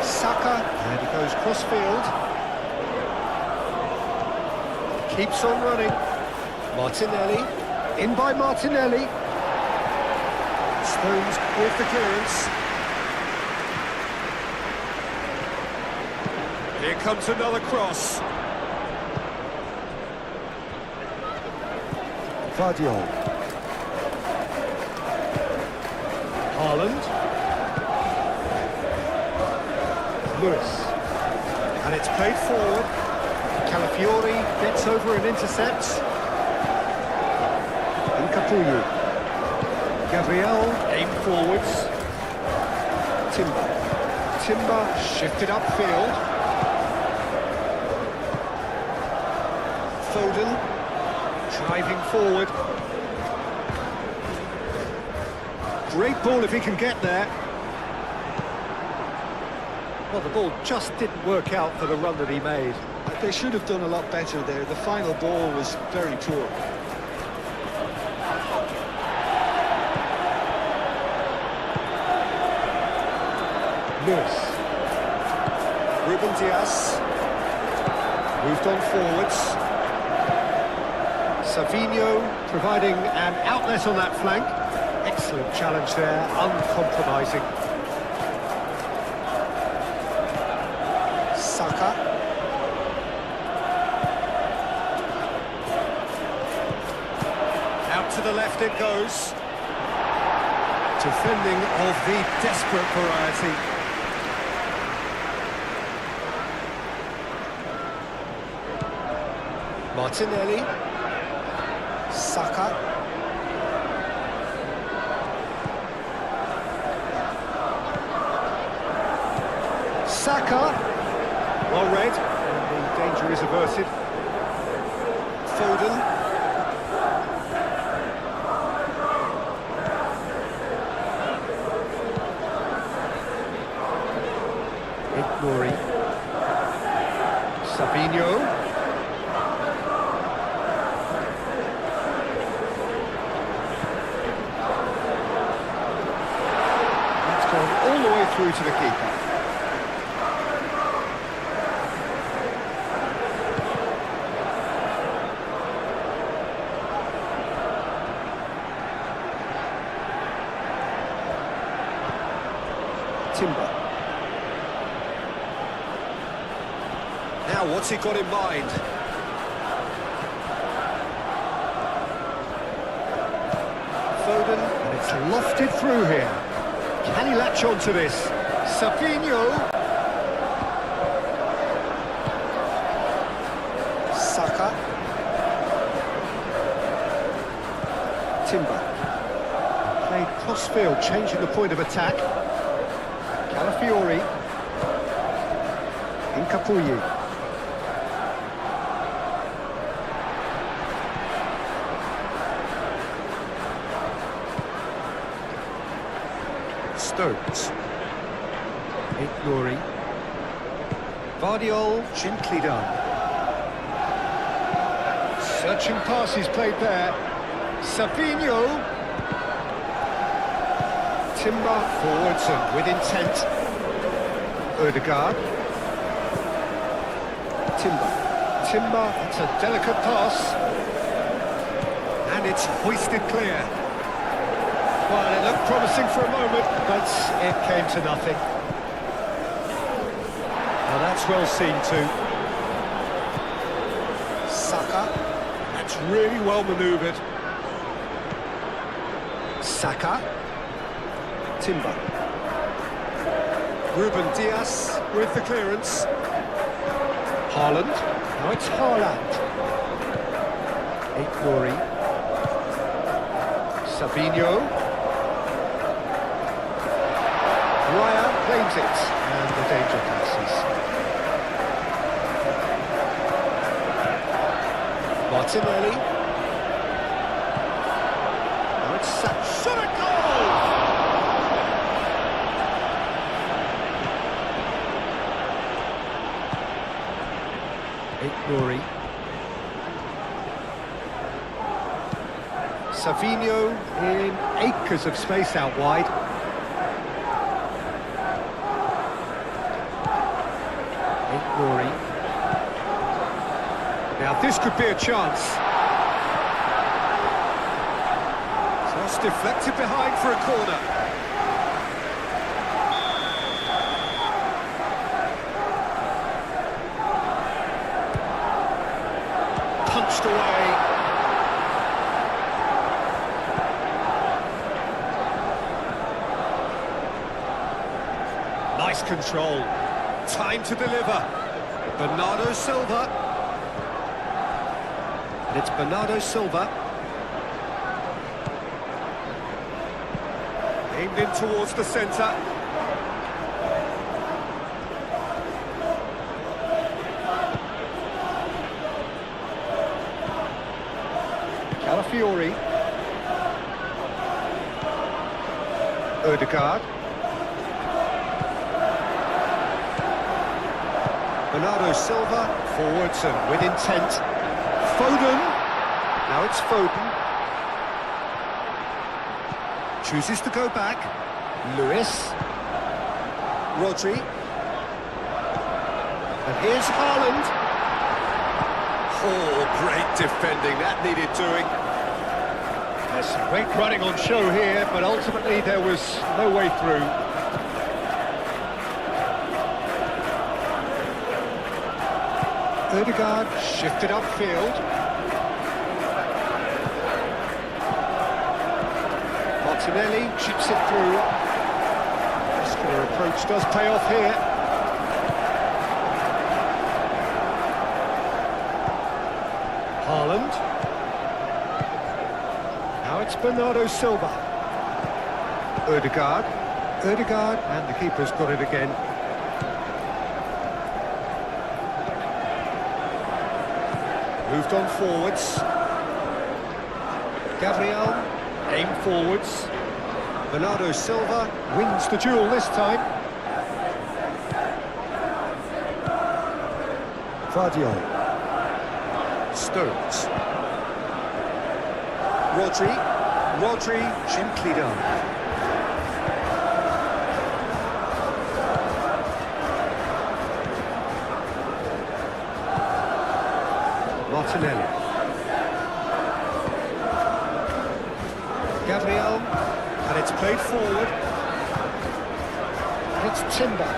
[SPEAKER 4] Saka, and he goes cross-field. Keeps on running. Martinelli, in by Martinelli. Stones with the clearance. Here comes another cross. Guardiola. Haaland. Lewis. And it's played forward. Calafiori gets over and intercepts. Incapuyi. Gabriel aimed forwards. Timber shifted upfield. Foden driving forward. Great ball if he can get there. Well, the ball just didn't work out for the run that he made.
[SPEAKER 2] They should have done a lot better there. The final ball was very poor.
[SPEAKER 4] Lewis. Ruben Dias. Moved on forwards. Savinho providing an outlet on that flank. Excellent challenge there, uncompromising. Saka. Out to the left it goes. Defending of the desperate variety. Martinelli. Saka. Saka. Well read. And the danger is averted. Foden. Ignoring. Savinho. All the way through to the keeper. Timber. Now what's he got in mind? Foden, and it's lofted through here. Can he latch on to this? Savinho. Saka. Timber. Played cross-field, changing the point of attack. Calafiori. Incapuyi. Stones. Ignoring. Vardiol, gently done. Searching passes played there. Savinho. Timber forwards and with intent. Odegaard. Timber, it's a delicate pass. And it's hoisted clear. Well, it looked promising for a moment, but it came to nothing. Now that's well seen too. Saka. That's really well manoeuvred. Saka. Timber. Ruben Diaz with the clearance. Haaland. Now it's Haaland. Aït-Nouri. Savinho. Raya claims it, and the danger passes. Martinelli. Now it's shot a goal! Aït-Nouri. Savinho in acres of space out wide. Aït-Nouri. Now this could be a chance. Just deflected behind for a corner. Punched away. Nice control. Time to deliver. Bernardo Silva. And it's Bernardo Silva. Aimed in towards the centre. Calafiori. Ødegaard. Bernardo Silva, forwards and with intent. Foden. Now it's Foden. Chooses to go back. Lewis. Rodri. And here's Haaland. Oh, great defending. That needed doing. There's some great running on show here, but ultimately there was no way through. Ødegaard shifted upfield. Martinelli chips it through. Muscular approach does pay off here. Haaland. Now it's Bernardo Silva. Ødegaard. Ødegaard, and the keeper's got it again. Moved on forwards. Gabriel, aim forwards. Bernardo Silva wins the duel this time. Vardiol. Stones. Rodri. Rodri, gently done. Martinelli. Gabriel, and it's played forward. And it's Timber.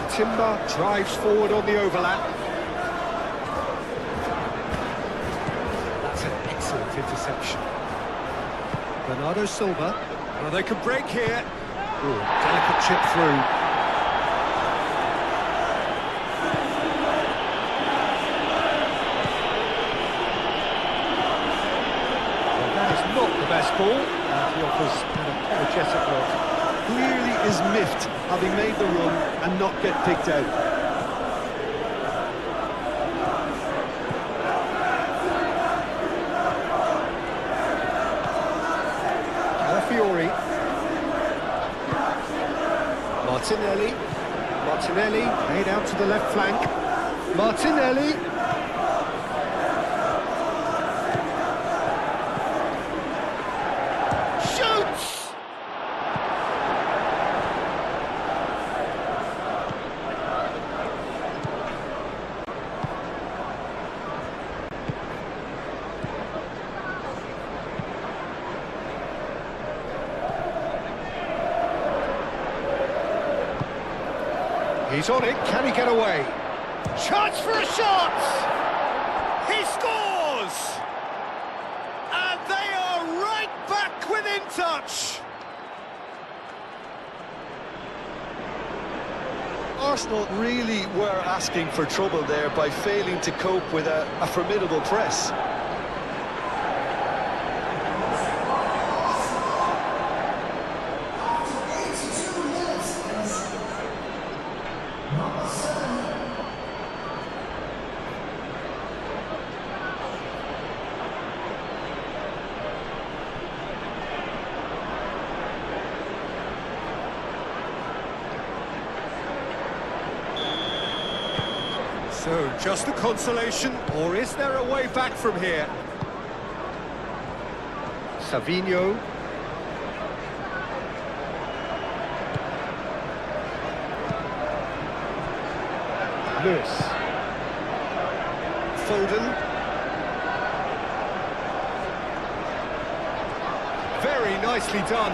[SPEAKER 4] Timber drives forward on the overlap. That's an excellent interception. Bernardo Silva. Well, they could break here. Ooh, delicate chip through. Best ball, and he offers an apologetic look.
[SPEAKER 3] Clearly is miffed having made the run and not get picked out.
[SPEAKER 4] Calafiori. Martinelli. Martinelli made out to the left flank. Martinelli. He's on it, can he get away? Chance for a shot! He scores! And they are right back within touch!
[SPEAKER 2] Arsenal really were asking for trouble there by failing to cope with a formidable press.
[SPEAKER 4] So, just a consolation, or is there a way back from here? Savinho. Lewis. Foden. Very nicely done.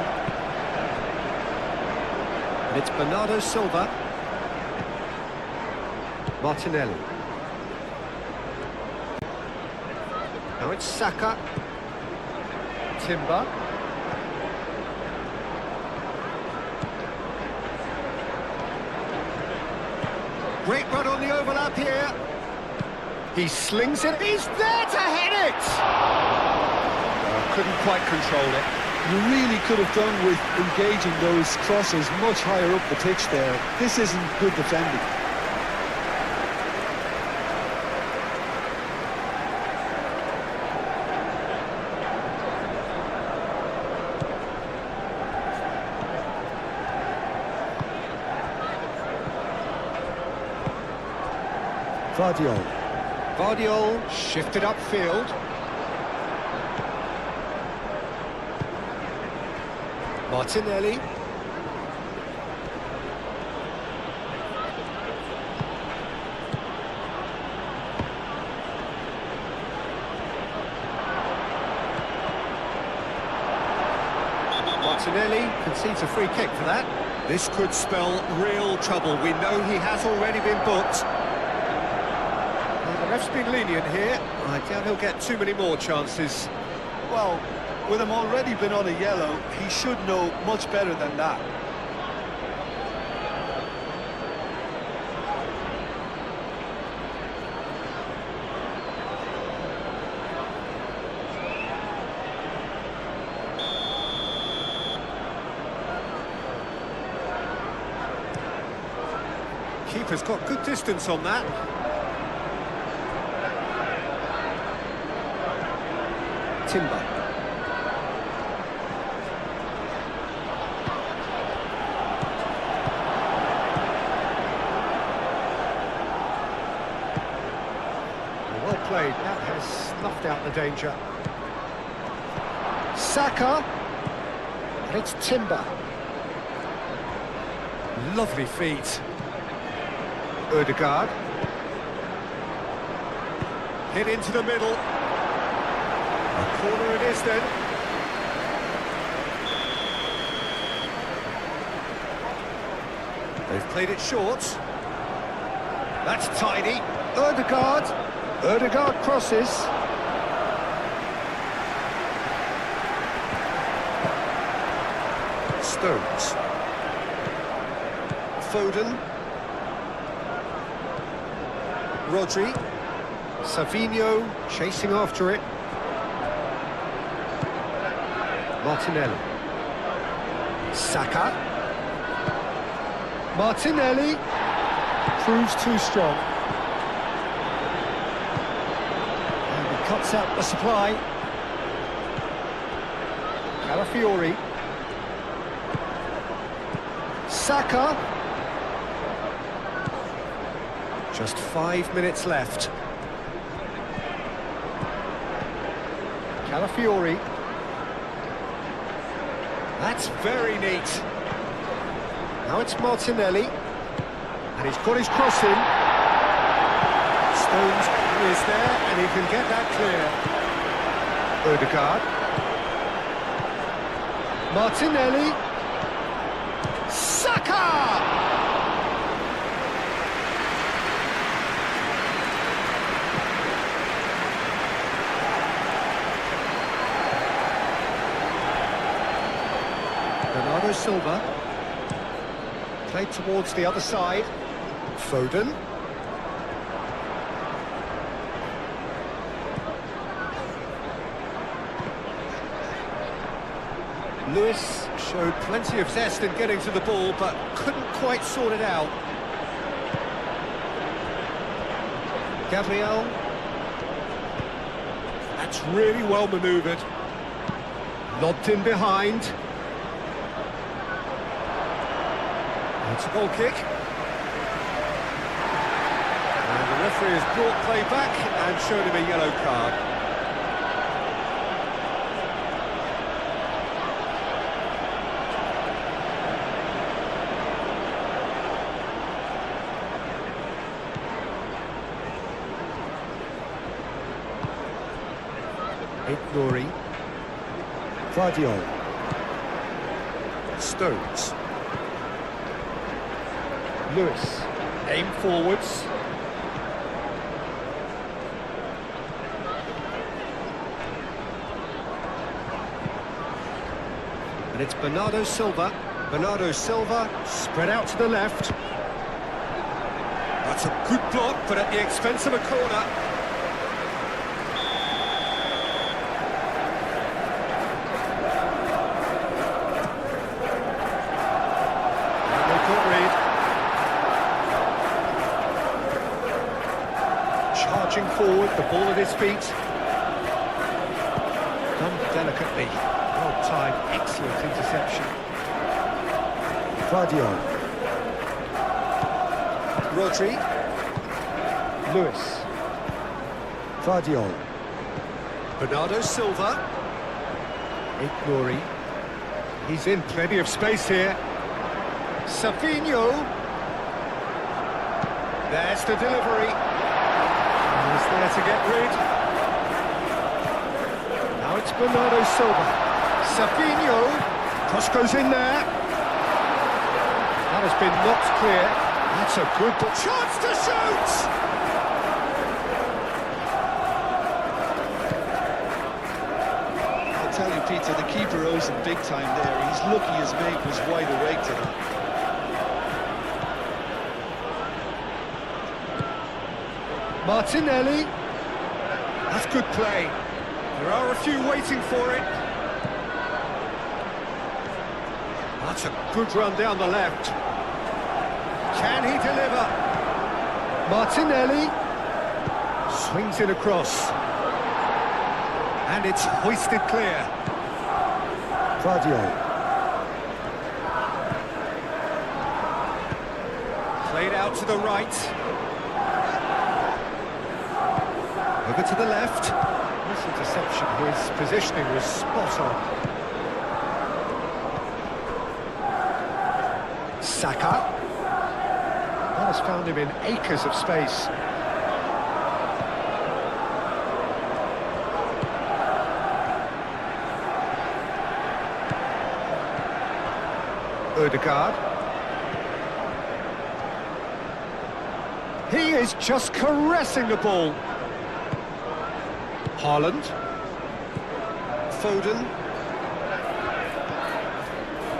[SPEAKER 4] And it's Bernardo Silva. Martinelli. Now it's Saka. Timber. Great run on the overlap here. He slings it. He's there to hit it! Couldn't quite control it.
[SPEAKER 2] You really could have done with engaging those crosses much higher up the pitch there. This isn't good defending.
[SPEAKER 4] Vardiol shifted upfield. Martinelli. Martinelli concedes a free kick for that. This could spell real trouble. We know he has already been booked. The ref's been lenient here. I doubt he'll get too many more chances.
[SPEAKER 2] Well, with him already been on a yellow, he should know much better than that.
[SPEAKER 4] Keeper's got good distance on that. Timber. Well played. That has snuffed out the danger. Saka. And it's Timber. Lovely feet. Ødegaard. Hit into the middle. A corner it is then. They've played it short. That's tidy. Ødegaard. Ødegaard crosses. Stones. Foden. Rodri. Savinho chasing after it. Martinelli. Saka. Martinelli proves too strong. And he cuts out the supply. Calafiori. Saka. Just 5 minutes left. Calafiori. That's very neat. Now it's Martinelli. And he's got his cross in. Stones is there, and he can get that clear. Ødegaard. Martinelli. Saka! Bernardo Silva. Played towards the other side. Foden. Lewis showed plenty of zest in getting to the ball, but couldn't quite sort it out. Gabriel. That's really well manoeuvred. Lobbed in behind. It's a goal kick. And the referee has brought play back and shown him a yellow card. Glory. Guardiola. Stones. Lewis. Aim forwards. And it's Bernardo Silva. Bernardo Silva spread out to the left. That's a good block, but at the expense of a corner. Charging forward, the ball at his feet. Done delicately. Well timed, excellent interception. Guardiola. Rodri. Lewis. Guardiola. Bernardo Silva. Glory. He's in plenty of space here. Savinho. There's the delivery. He's there to get rid. Now it's Bernardo Silva. Savinho. Cross goes in there. That has been knocked clear. That's a good ball. Chance to shoot!
[SPEAKER 2] I'll tell you, Peter, the keeper owes him big time there. He's lucky his mate was wide awake to him.
[SPEAKER 4] Martinelli. That's good play. There are a few waiting for it. That's a good run down the left. Can he deliver? Martinelli. Swings it across. And it's hoisted clear. Guardiola. Played out to the right. Over to the left. This interception, his positioning was spot on. Saka. That has found him in acres of space. Odegaard. He is just caressing the ball. Haaland. Foden.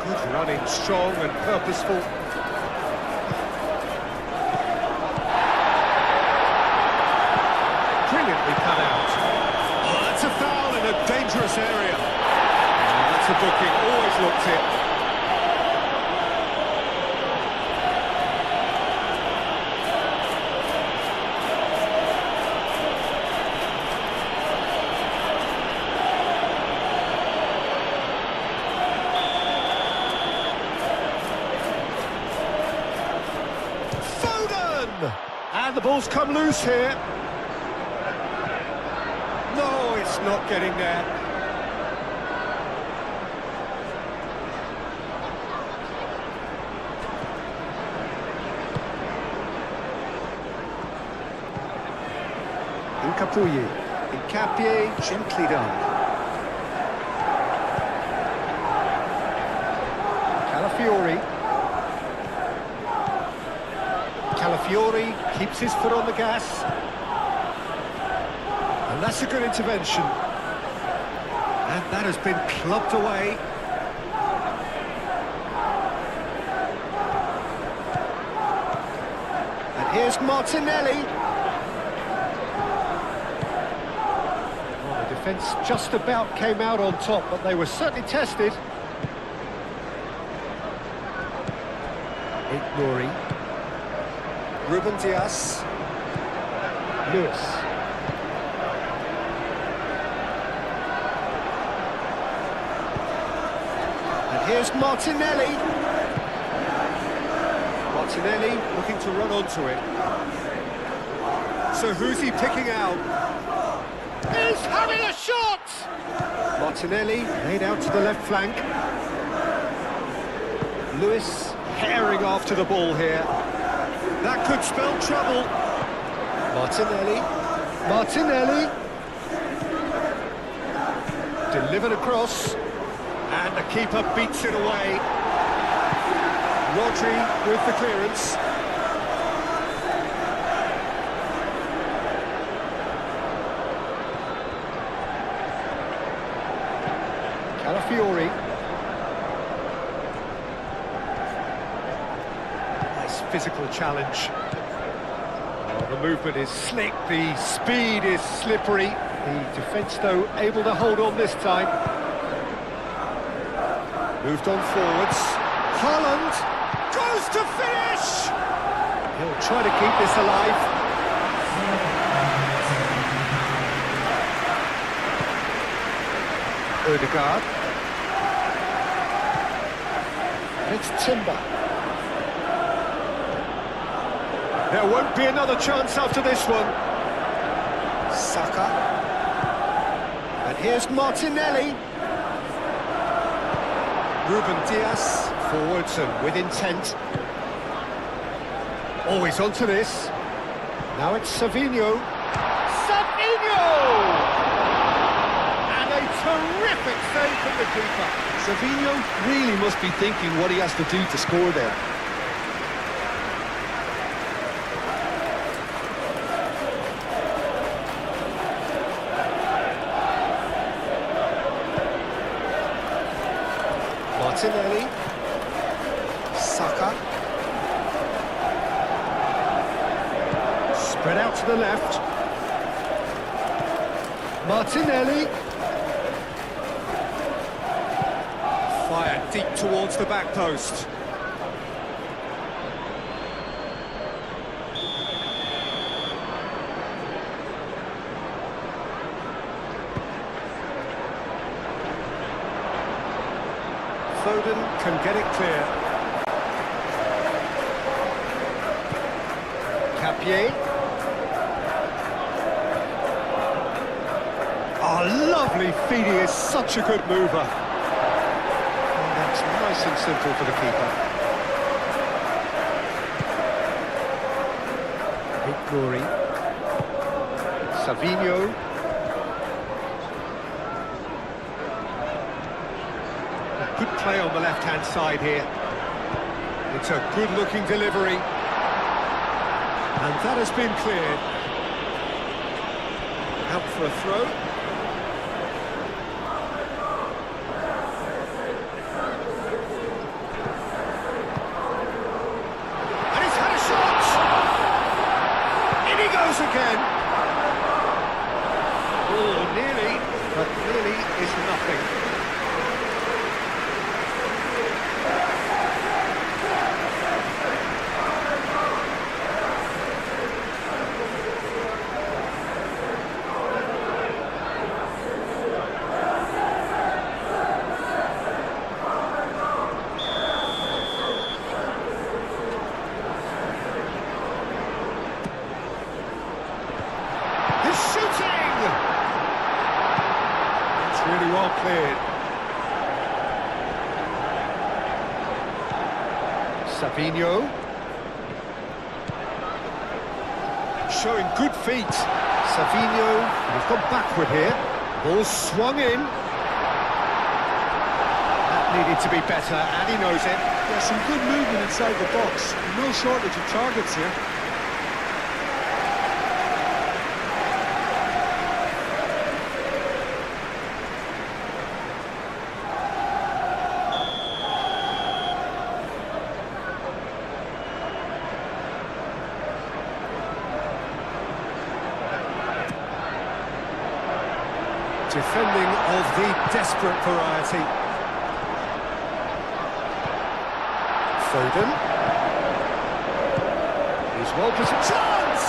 [SPEAKER 4] Good running, strong and purposeful. Brilliantly cut out. Oh, that's a foul in a dangerous area. Oh, that's a booking, always looked it. And the ball's come loose here. No, it's not getting there. Incapie, gently done. Calafiori. Calafiori keeps his foot on the gas. And that's a good intervention. And that has been clubbed away. Here's Martinelli. Well, the defence just about came out on top, but they were certainly tested. Nouri. Ruben Dias. Lewis. And here's Martinelli. Martinelli looking to run onto it. So who's he picking out? He's having a shot! Martinelli laid out to the left flank. Lewis herring after the ball here. That could spell trouble. Martinelli. Martinelli. Delivered across. And the keeper beats it away. Rodri with the clearance. Calafiori. Nice physical challenge. Oh, the movement is slick, the speed is slippery. The defence, though, able to hold on this time. Moved on forwards. Haaland goes to finish! He'll try to keep this alive. Odegaard. It's Timber. There won't be another chance after this one. Saka. And here's Martinelli. Ruben Dias, forwards and with intent. Always onto this. Now it's Savinho. Savinho! And a terrific save from the keeper.
[SPEAKER 2] Savinho really must be thinking what he has to do to score there.
[SPEAKER 4] Martinelli. Saka. Spread out to the left. Martinelli. Fired deep towards the back post. Foden can get it clear. Capier. Oh, lovely feed, he is such a good mover. And that's nice and simple for the keeper. Nouri. Savinho. Good play on the left-hand side here. It's a good-looking delivery. And that has been cleared. Out for a throw. And he's had a shot! In he goes again! Oh, nearly, but nearly is nothing. Really well cleared. Savinho. Showing good feet. Savinho, we've gone backward here. Ball swung in. That needed to be better, and he knows it.
[SPEAKER 2] Yeah, some good movement inside the box. No shortage of targets here.
[SPEAKER 4] Defending of the desperate variety. Foden. He's well positioned. Chance!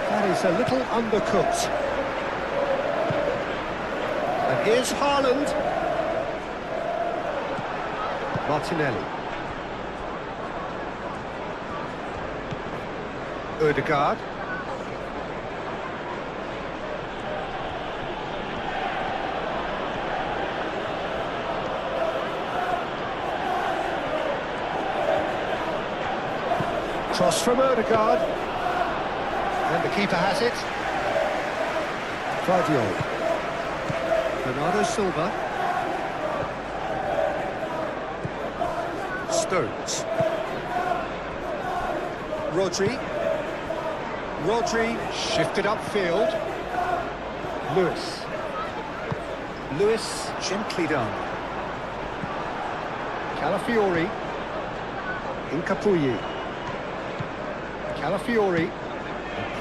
[SPEAKER 4] That is a little undercooked. And here's Haaland. Martinelli. Ødegaard. Cross from Ødegaard. And the keeper has it. Guardiola. Bernardo Silva. Stones. Rodri shifted upfield. Lewis gently done. Calafiori. Incapuyi. Calafiori.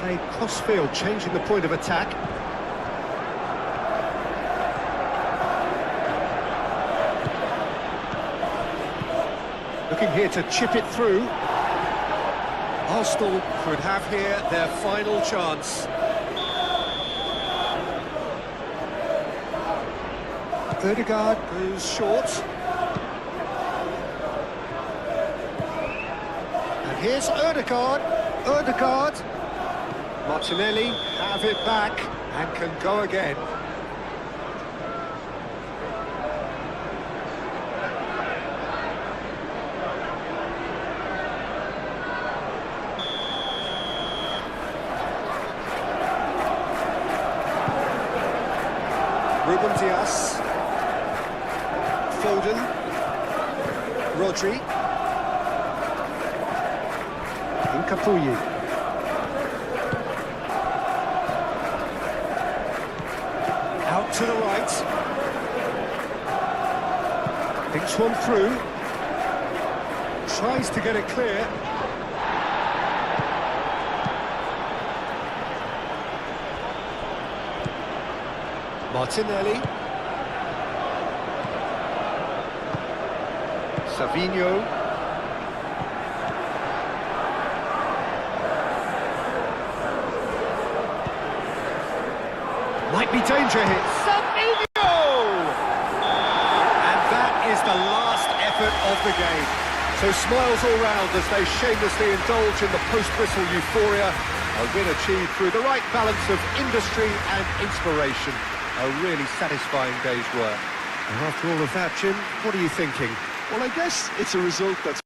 [SPEAKER 4] Played cross-field, changing the point of attack. Looking here to chip it through. Arsenal could have here their final chance. Ødegaard goes short. And here's Ødegaard. Martinelli have it back and can go again. Ruben Dias, Foden, Rodri, Incapuyi. Out to the right. Thinks one through. Tries to get it clear. Martinelli. Savinho. Might be danger here. Savinho! And that is the last effort of the game. So smiles all round as they shamelessly indulge in the post-whistle euphoria. A win achieved through the right balance of industry and inspiration. A really satisfying day's work. And after all of that, Jim, what are you thinking?
[SPEAKER 2] Well, I guess it's a result that's